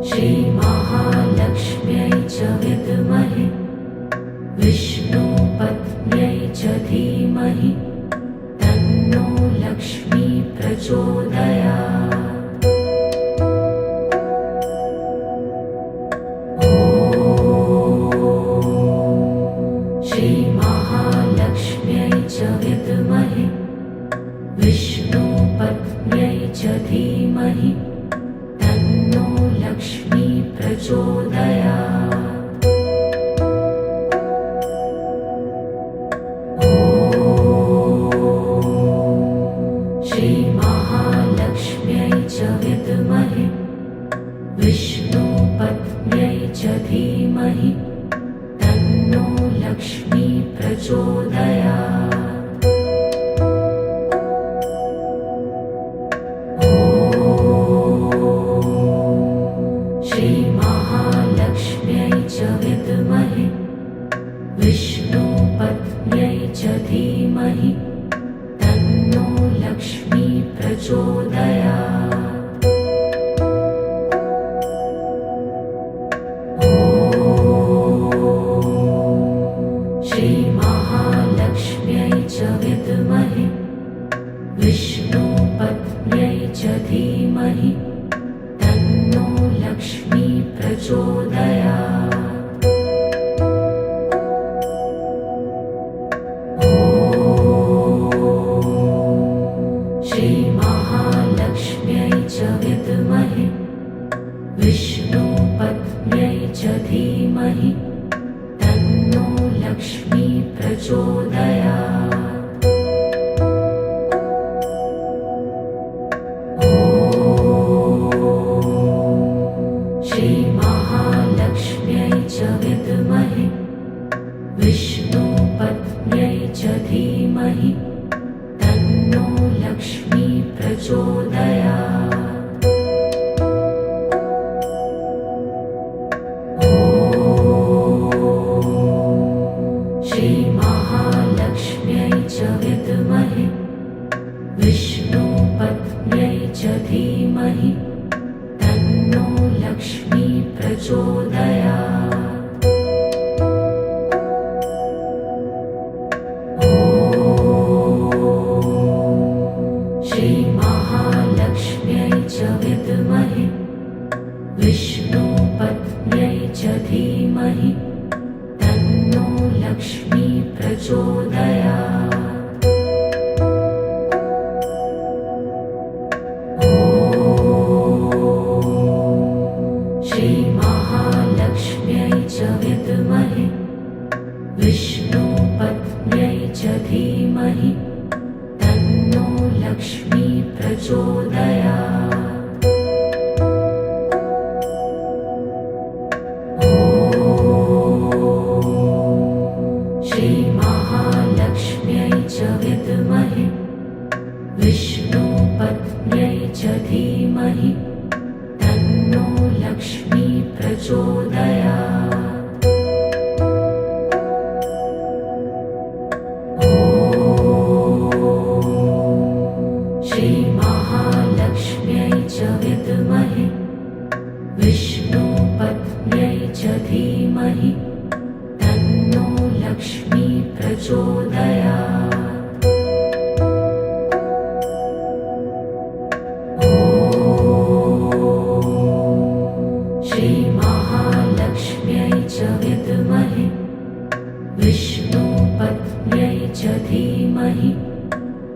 श्रीमहालक्ष्म्यै च विद्महे विष्णुपत्न्यै विष्णुपत्न्यै च धीमहि तन्नो लक्ष्मी प्रचोदयात्। ॐ श्रीमहालक्ष्म्यै च विद्महे विष्णुपत्न्यै च धीमहि तन्नो लक्ष्मी प्रचोदयात्। ॐ श्रीमहालक्ष्म्यै च विद्महे विष्णुपत्न्यै च धीमहि तन्नो लक्ष्मी प्रचोदयात्। ॐ श्रीमहालक्ष्म्यै च विद्महे विष्णुपत्न्यै च धीमहि तन्नो लक्ष्मी प्रचोदयात्। ॐ श्रीमहालक्ष्म्यै च विद्महे विष्णुपत्न्यै च धीमहि तन्नो लक्ष्मी प्रचोदयात्। ॐ श्रीमहालक्ष्म्यै च विद्महे विष्णुपत्न्यै च धीमहि तन्नो लक्ष्मी प्रचोदयात्। ॐ श्रीमहालक्ष्म्यै च विद्महे विष्णुपत्न्यै च धीमहि तन्नो लक्ष्मी प्रचोदयात्। ॐ श्रीमहालक्ष्म्यै च विद्महे विष्णुपत्न्यै च धीमहि तन्नो लक्ष्मी प्रचोदयात्। ॐ श्रीमहालक्ष्म्यै च विद्महे विष्णुपत्न्यै च धीमहि तन्नो लक्ष्मी प्रचोदयात्। ॐ श्रीमहालक्ष्म्यै च विद्महे विष्णुपत्न्यै च धीमहि तन्नो लक्ष्मी प्रचोदयात्। ॐ श्रीमहालक्ष्म्यै च विद्महे विष्णुपत्न्यै च धीमहि तन्नो लक्ष्मी प्रचोदयात्। ॐ श्रीमहालक्ष्म्यै च विद्महे विष्णुपत्न्यै च धीमहि तन्नो लक्ष्मी प्रचोदयात्। ॐ श्रीमहालक्ष्म्यै च विद्महे विष्णुपत्न्यै च धीमहि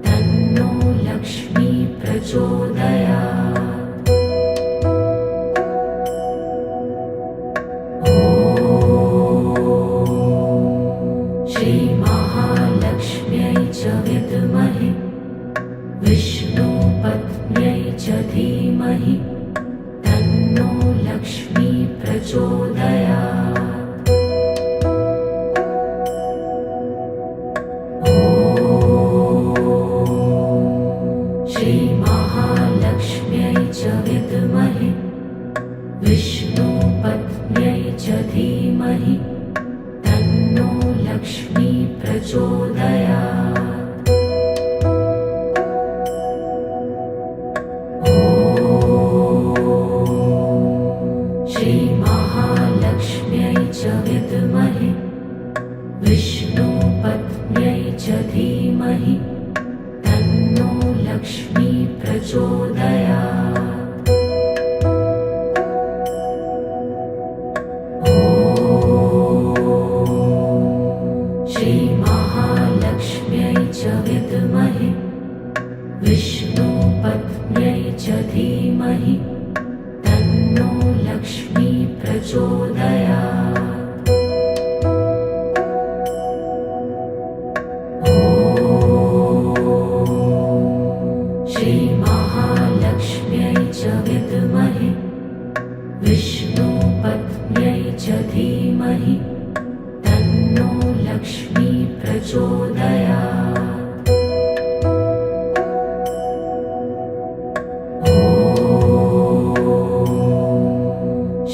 तन्नो लक्ष्मी प्रचोदयात्। ॐ श्रीमहालक्ष्म्यै च विद्महे विष्णुपत्न्यै च धीमहि तन्नो लक्ष्मी प्रचोदयात्। ॐ श्रीमहालक्ष्म्यै च विद्महे विष्णुपत्न्यै च धीमहि तन्नो लक्ष्मी प्रचोदयात्। ॐ श्रीमहालक्ष्म्यै च विद्महे विष्णुपत्न्यै च धीमहि तन्नो लक्ष्मी प्रचोदयात्। ॐ श्रीमहालक्ष्म्यै च विद्महे विष्णुपत्न्यै च धीमहि तन्नो लक्ष्मी प्रचोदयात्। ॐ श्रीमहालक्ष्म्यै च विद्महे विष्णुपत्न्यै च धीमहि तन्नो लक्ष्मी प्रचोदयात्। ॐ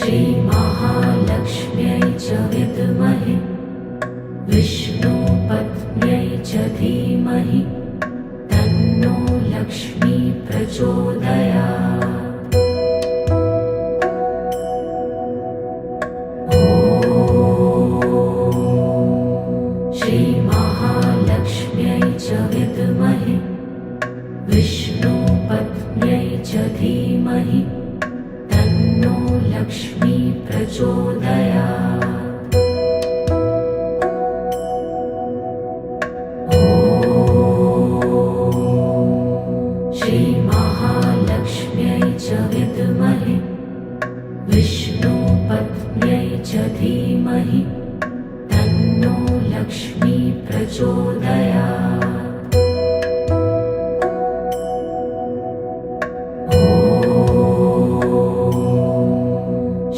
श्रीमहालक्ष्म्यै च विद्महे विष्णुपत्न्यै च धीमहि तन्नो लक्ष्मी प्रचोदयात्। ॐ श्रीमहालक्ष्म्यै च विद्महे विष्णुपत्न्यै च धीमहि तन्नो लक्ष्मी प्रचोदयात्। ॐ श्रीमहालक्ष्म्यै च विद्महे विष्णुपत्न्यै च धीमहि तन्नो लक्ष्मी प्रचोदयात्। ॐ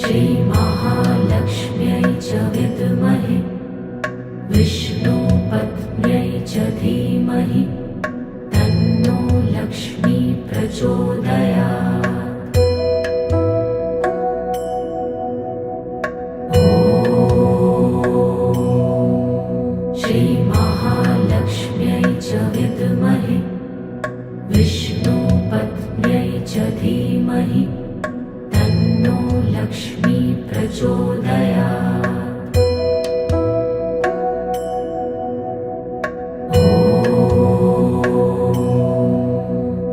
श्रीमहालक्ष्म्यै च विद्महे विष्णुपत्न्यै च धीमहि तन्नो लक्ष्मी प्रचोदयात्। ॐ श्रीमहालक्ष्म्यै च विद्महे विष्णुपत्न्यै च धीमहि तन्नो लक्ष्मी प्रचोदयात्। ॐ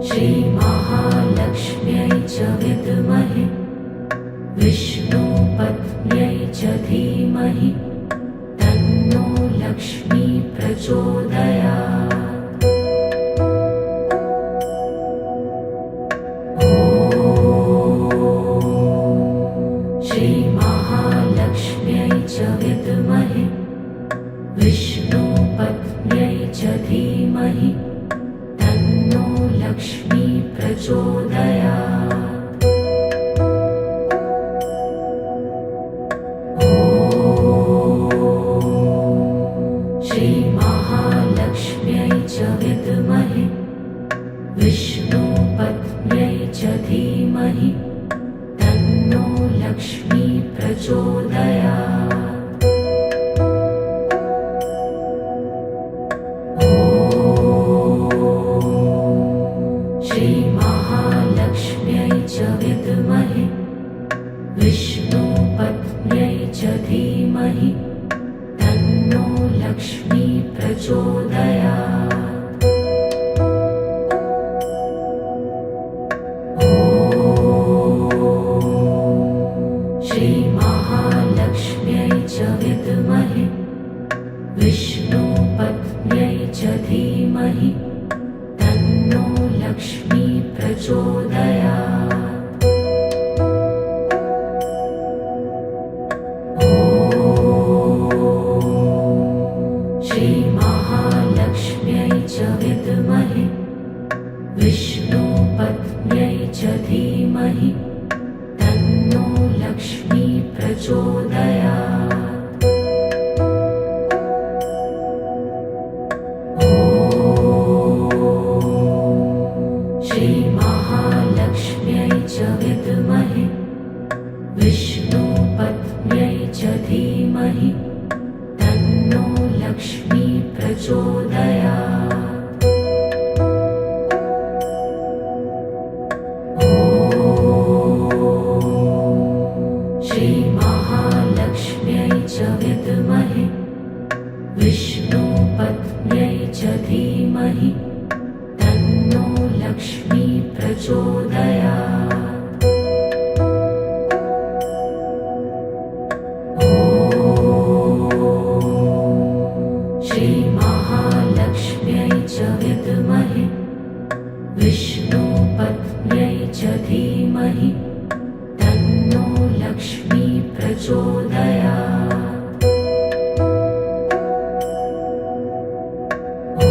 श्रीमहालक्ष्म्यै च विद्महे विष्णुपत्न्यै च धीमहि तन्नो लक्ष्मी प्रचोदयात्। ॐ श्रीमहालक्ष्म्यै च विद्महे विष्णुपत्न्यै च धीमहि तन्नो लक्ष्मी प्रचोदयात्। ॐ श्रीमहालक्ष्म्यै च विद्महे विष्णुपत्न्यै च धीमहि तन्नो लक्ष्मी प्रचोदयात्। ॐ श्रीमहालक्ष्म्यै च विद्महे विष्णुपत्न्यै च धीमहि तन्नो लक्ष्मी प्रचोदयात्। ॐ श्रीमहालक्ष्म्यै च विद्महे विष्णुपत्न्यै च धीमहि तन्नो लक्ष्मी प्रचोदयात्। ॐ श्रीमहालक्ष्म्यै च विद्महे विष्णुपत्न्यै च धीमहि तन्नो लक्ष्मी प्रचोदयात्। ॐ श्रीमहालक्ष्म्यै च विद्महे विष्णुपत्न्यै च धीमहि तन्नो लक्ष्मी प्रचोदयात्। ॐ श्रीमहालक्ष्म्यै च विद्महे विष्णुपत्न्यै विष्णुपत्न्यै च धीमहि तन्नो लक्ष्मी प्रचोदयात्। ॐ श्रीमहालक्ष्म्यै च विद्महे विष्णुपत्न्यै च धीमहि तन्नो लक्ष्मी प्रचोदयात्। ॐ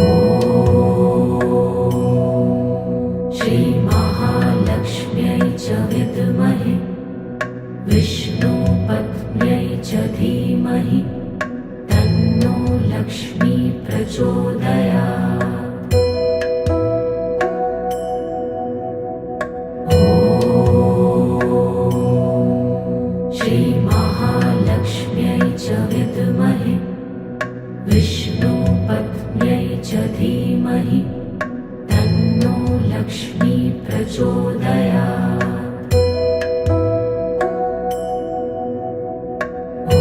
श्रीमहालक्ष्म्यै च विद्महे विष्णुपत्न्यै च धीमहि तन्नो लक्ष्मी प्रचोदयात्। ॐ श्रीमहालक्ष्म्यै च विद्महे विष्णुपत्न्यै च धीमहि तन्नो लक्ष्मी प्रचोदयात्। ॐ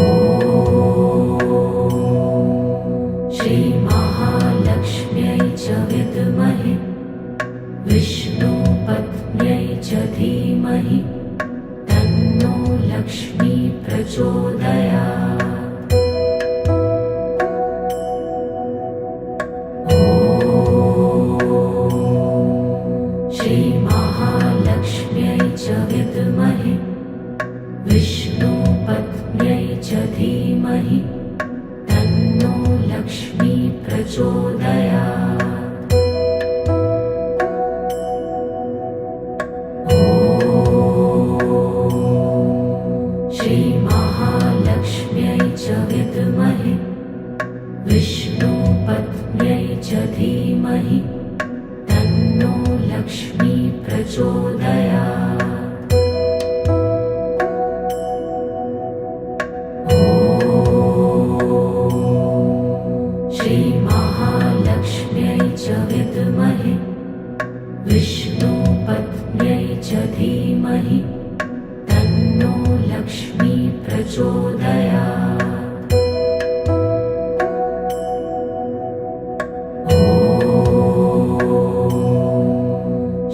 श्रीमहालक्ष्म्यै च विद्महे विष्णुपत्न्यै च धीमहि तन्नो लक्ष्मी प्रचोदयात्। ॐ श्रीमहालक्ष्म्यै च विद्महे विष्णुपत्न्यै च धीमहि तन्नो लक्ष्मी प्रचोदयात्। ॐ श्रीमहालक्ष्म्यै च विद्महे विष्णुपत्न्यै च धीमहि तन्नो लक्ष्मी प्रचोदयात्। ॐ श्रीमहालक्ष्म्यै च विद्महे विष्णुपत्न्यै च धीमहि तन्नो लक्ष्मी प्रचोदयात्। ॐ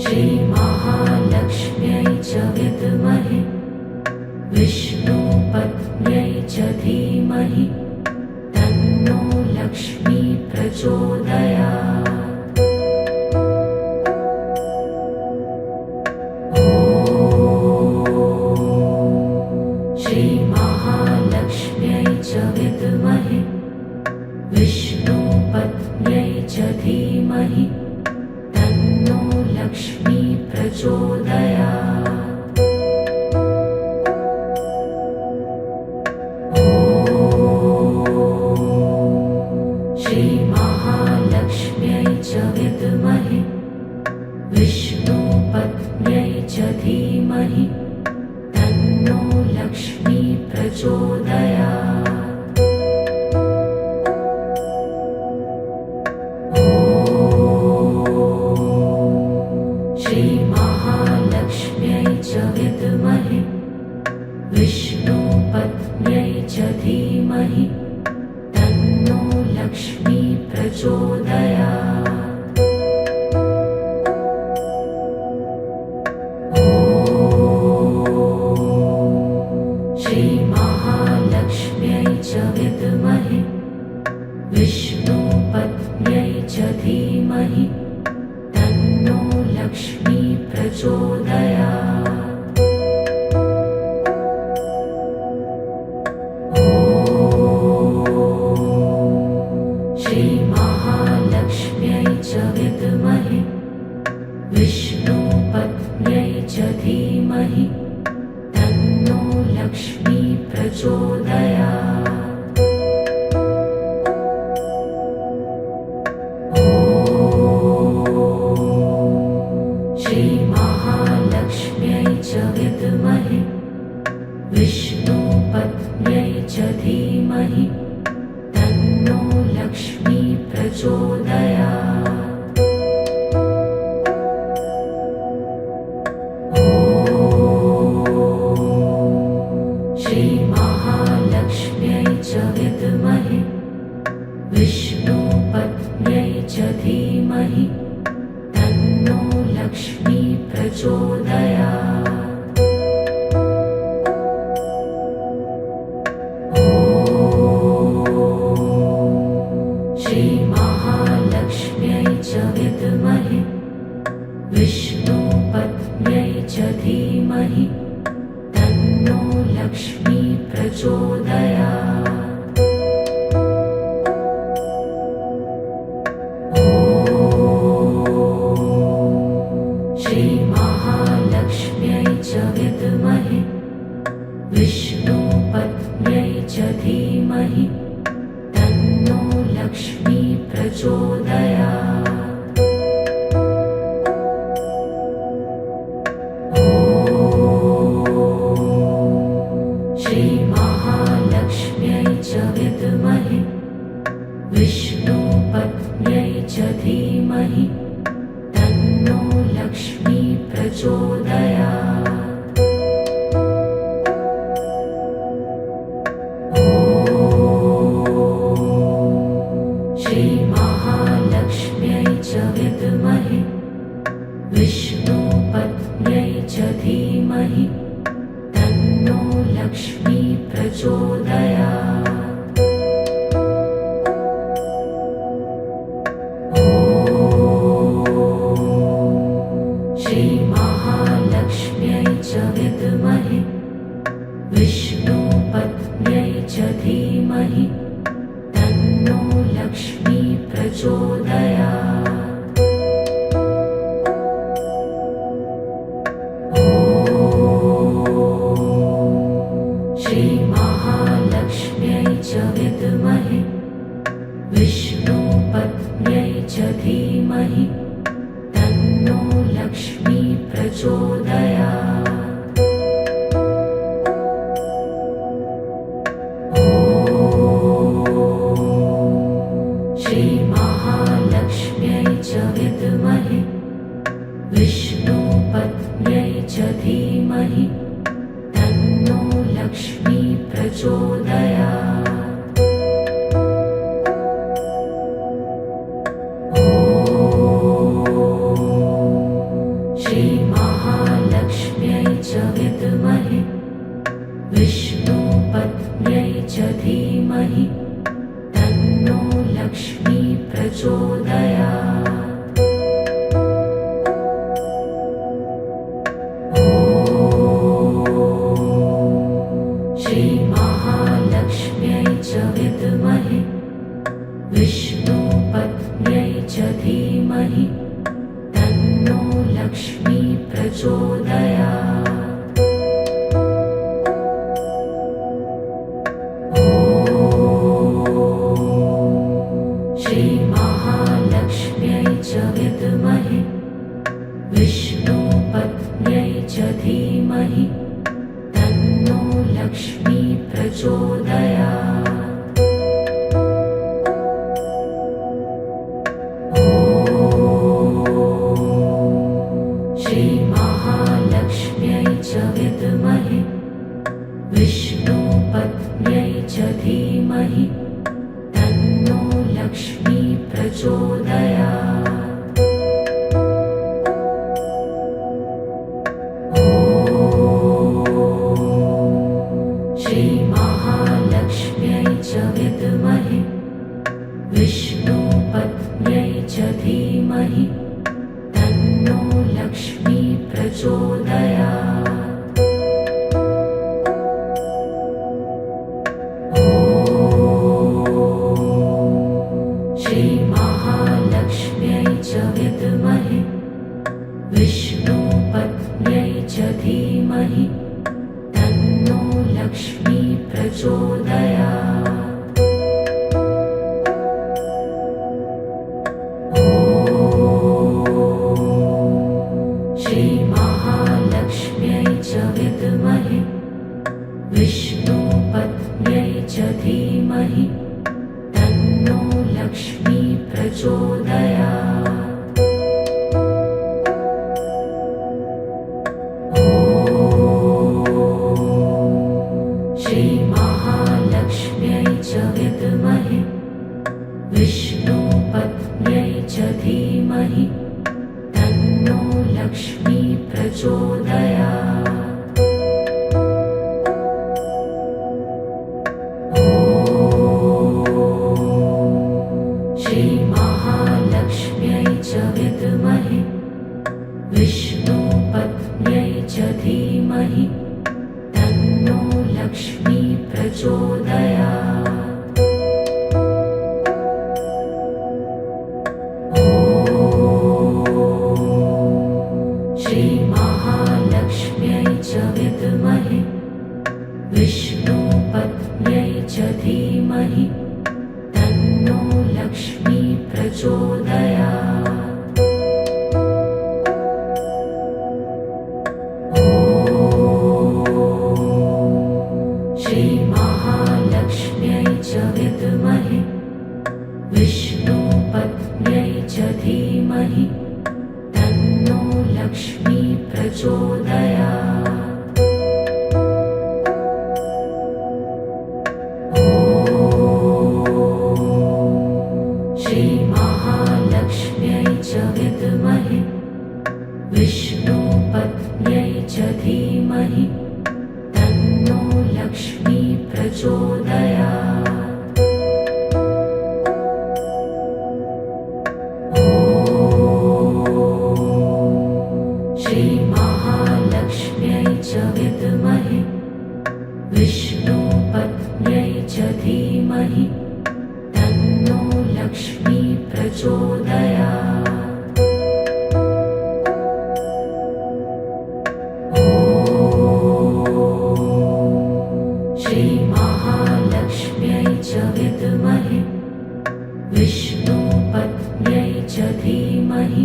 श्रीमहालक्ष्म्यै च विद्महे विष्णुपत्न्यै च धीमहि तन्नो लक्ष्मी प्रचोदयात्। ॐ श्रीमहालक्ष्म्यै च विद्महे विष्णुपत्न्यै च धीमहि तन्नो लक्ष्मी प्रचोदयात्। ॐ श्रीमहालक्ष्म्यै च विद्महे विष्णुपत्न्यै च धीमहि तन्नो लक्ष्मी प्रचोदयात्। ॐ श्रीमहालक्ष्म्यै च विद्महे विष्णुपत्न्यै च धीमहि तन्नो लक्ष्मी प्रचोदयात्। ॐ श्रीमहालक्ष्म्यै च विद्महे विष्णुपत्न्यै च धीमहि तन्नो लक्ष्मी प्रचोदयात्। ॐ श्रीमहालक्ष्म्यै च विद्महे विष्णुपत्न्यै च धीमहि तन्नो लक्ष्मी प्रचोदयात्। ॐ श्रीमहालक्ष्म्यै च विद्महे विष्णुपत्न्यै च धीमहि तन्नो लक्ष्मी प्रचोदयात्। ॐ श्रीमहालक्ष्म्यै च विद्महे विष्णुपत्न्यै च धीमहि तन्नो लक्ष्मी प्रचोदयात्। ॐ श्रीमहालक्ष्म्यै च विद्महे विष्णुपत्न्यै च धीमहि तन्नो लक्ष्मी प्रचोदयात्। ॐ श्रीमहालक्ष्म्यै च विद्महे विष्णुपत्न्यै च धीमहि तन्नो लक्ष्मी प्रचोदयात्। ॐ श्रीमहालक्ष्म्यै च विद्महे विष्णुपत्न्यै च धीमहि तन्नो लक्ष्मी प्रचोदयात्। ॐ श्रीमहालक्ष्म्यै च विद्महे विष्णुपत्न्यै च धीमहि तन्नो लक्ष्मी प्रचोदयात्। ॐ श्रीमहालक्ष्म्यै च विद्महे विष्णुपत्न्यै च धीमहि तन्नो लक्ष्मी प्रचोदयात्। ॐ श्रीमहालक्ष्म्यै च विद्महे विष्णुपत्न्यै च धीमहि तन्नो लक्ष्मी प्रचोदयात्। ॐ श्रीमहालक्ष्म्यै च विद्महे विष्णुपत्न्यै च धीमहि तन्नो लक्ष्मी प्रचोदयात्। ॐ श्रीमहालक्ष्म्यै च विद्महे विष्णुपत्न्यै च धीमहि तन्नो लक्ष्मी प्रचोदयात्। ॐ श्रीमहालक्ष्म्यै च विद्महे विष्णुपत्न्यै च धीमहि तन्नो लक्ष्मी प्रचोदयात्। ॐ श्रीमहालक्ष्म्यै च विद्महे विष्णुपत्न्यै च धीमहि तन्नो लक्ष्मी प्रचोदयात्। ॐ श्रीमहालक्ष्म्यै च विद्महे विष्णुपत्न्यै च धीमहि तन्नो लक्ष्मी प्रचोदयात्। ॐ श्रीमहालक्ष्म्यै च विद्महे विष्णुपत्न्यै च धीमहि तन्नो लक्ष्मी प्रचोदयात्। ॐ श्रीमहालक्ष्म्यै च विद्महे विष्णुपत्न्यै च धीमहि तन्नो लक्ष्मी प्रचोदयात्। ॐ श्रीमहालक्ष्म्यै च विद्महे विष्णुपत्न्यै च धीमहि तन्नो लक्ष्मी प्रचोदयात्। ॐ श्रीमहालक्ष्म्यै च विद्महे विष्णुपत्न्यै च धीमहि तन्नो लक्ष्मी प्रचोदयात्। ॐ श्रीमहालक्ष्म्यै च विद्महे विष्णुपत्न्यै च धीमहि तन्नो लक्ष्मी प्रचोदयात्। ॐ श्रीमहालक्ष्म्यै च विद्महे विष्णुपत्न्यै च धीमहि तन्नो लक्ष्मी प्रचोदयात्। ॐ श्रीमहालक्ष्म्यै च विद्महे विष्णुपत्न्यै च धीमहि तन्नो लक्ष्मी प्रचोदयात्। ॐ श्रीमहालक्ष्म्यै च विद्महे विष्णुपत्न्यै च धीमहि तन्नो लक्ष्मी प्रचोदयात्। ॐ श्रीमहालक्ष्म्यै च विद्महे विष्णुपत्न्यै च धीमहि तन्नो लक्ष्मी प्रचोदयात्। ॐ श्रीमहालक्ष्म्यै च विद्महे विष्णुपत्न्यै च धीमहि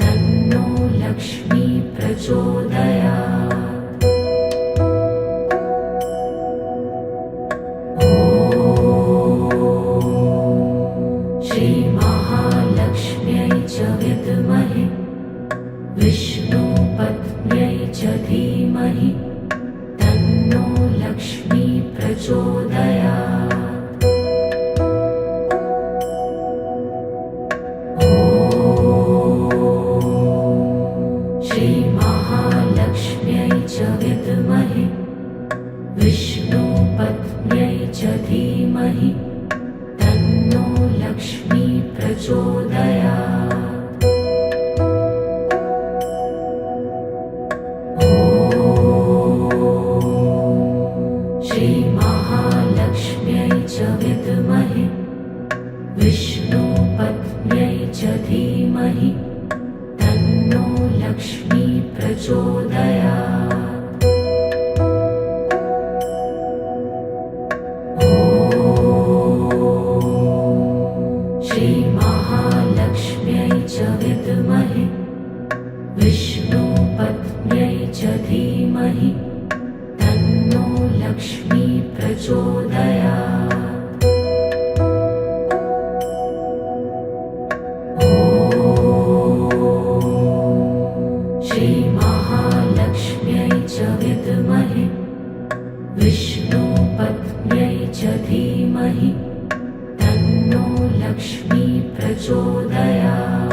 तन्नो लक्ष्मी प्रचोदयात्। ॐ श्रीमहालक्ष्म्यै च विद्महे विष्णुपत्न्यै च धीमहि तन्नो लक्ष्मी प्रचोदयात्। ॐ श्रीमहालक्ष्म्यै च विद्महे विष्णुपत्न्यै च धीमहि तन्नो लक्ष्मी प्रचोदयात्। ॐ श्रीमहालक्ष्म्यै च विद्महे विष्णुपत्न्यै च धीमहि तन्नो लक्ष्मी प्रचोदयात्। ॐ श्रीमहालक्ष्म्यै च विद्महे विष्णुपत्न्यै च धीमहि तन्नो लक्ष्मी प्रचोदयात्। ॐ श्रीमहालक्ष्म्यै च विद्महे विष्णुपत्न्यै च धीमहि तन्नो लक्ष्मी प्रचोदयात्।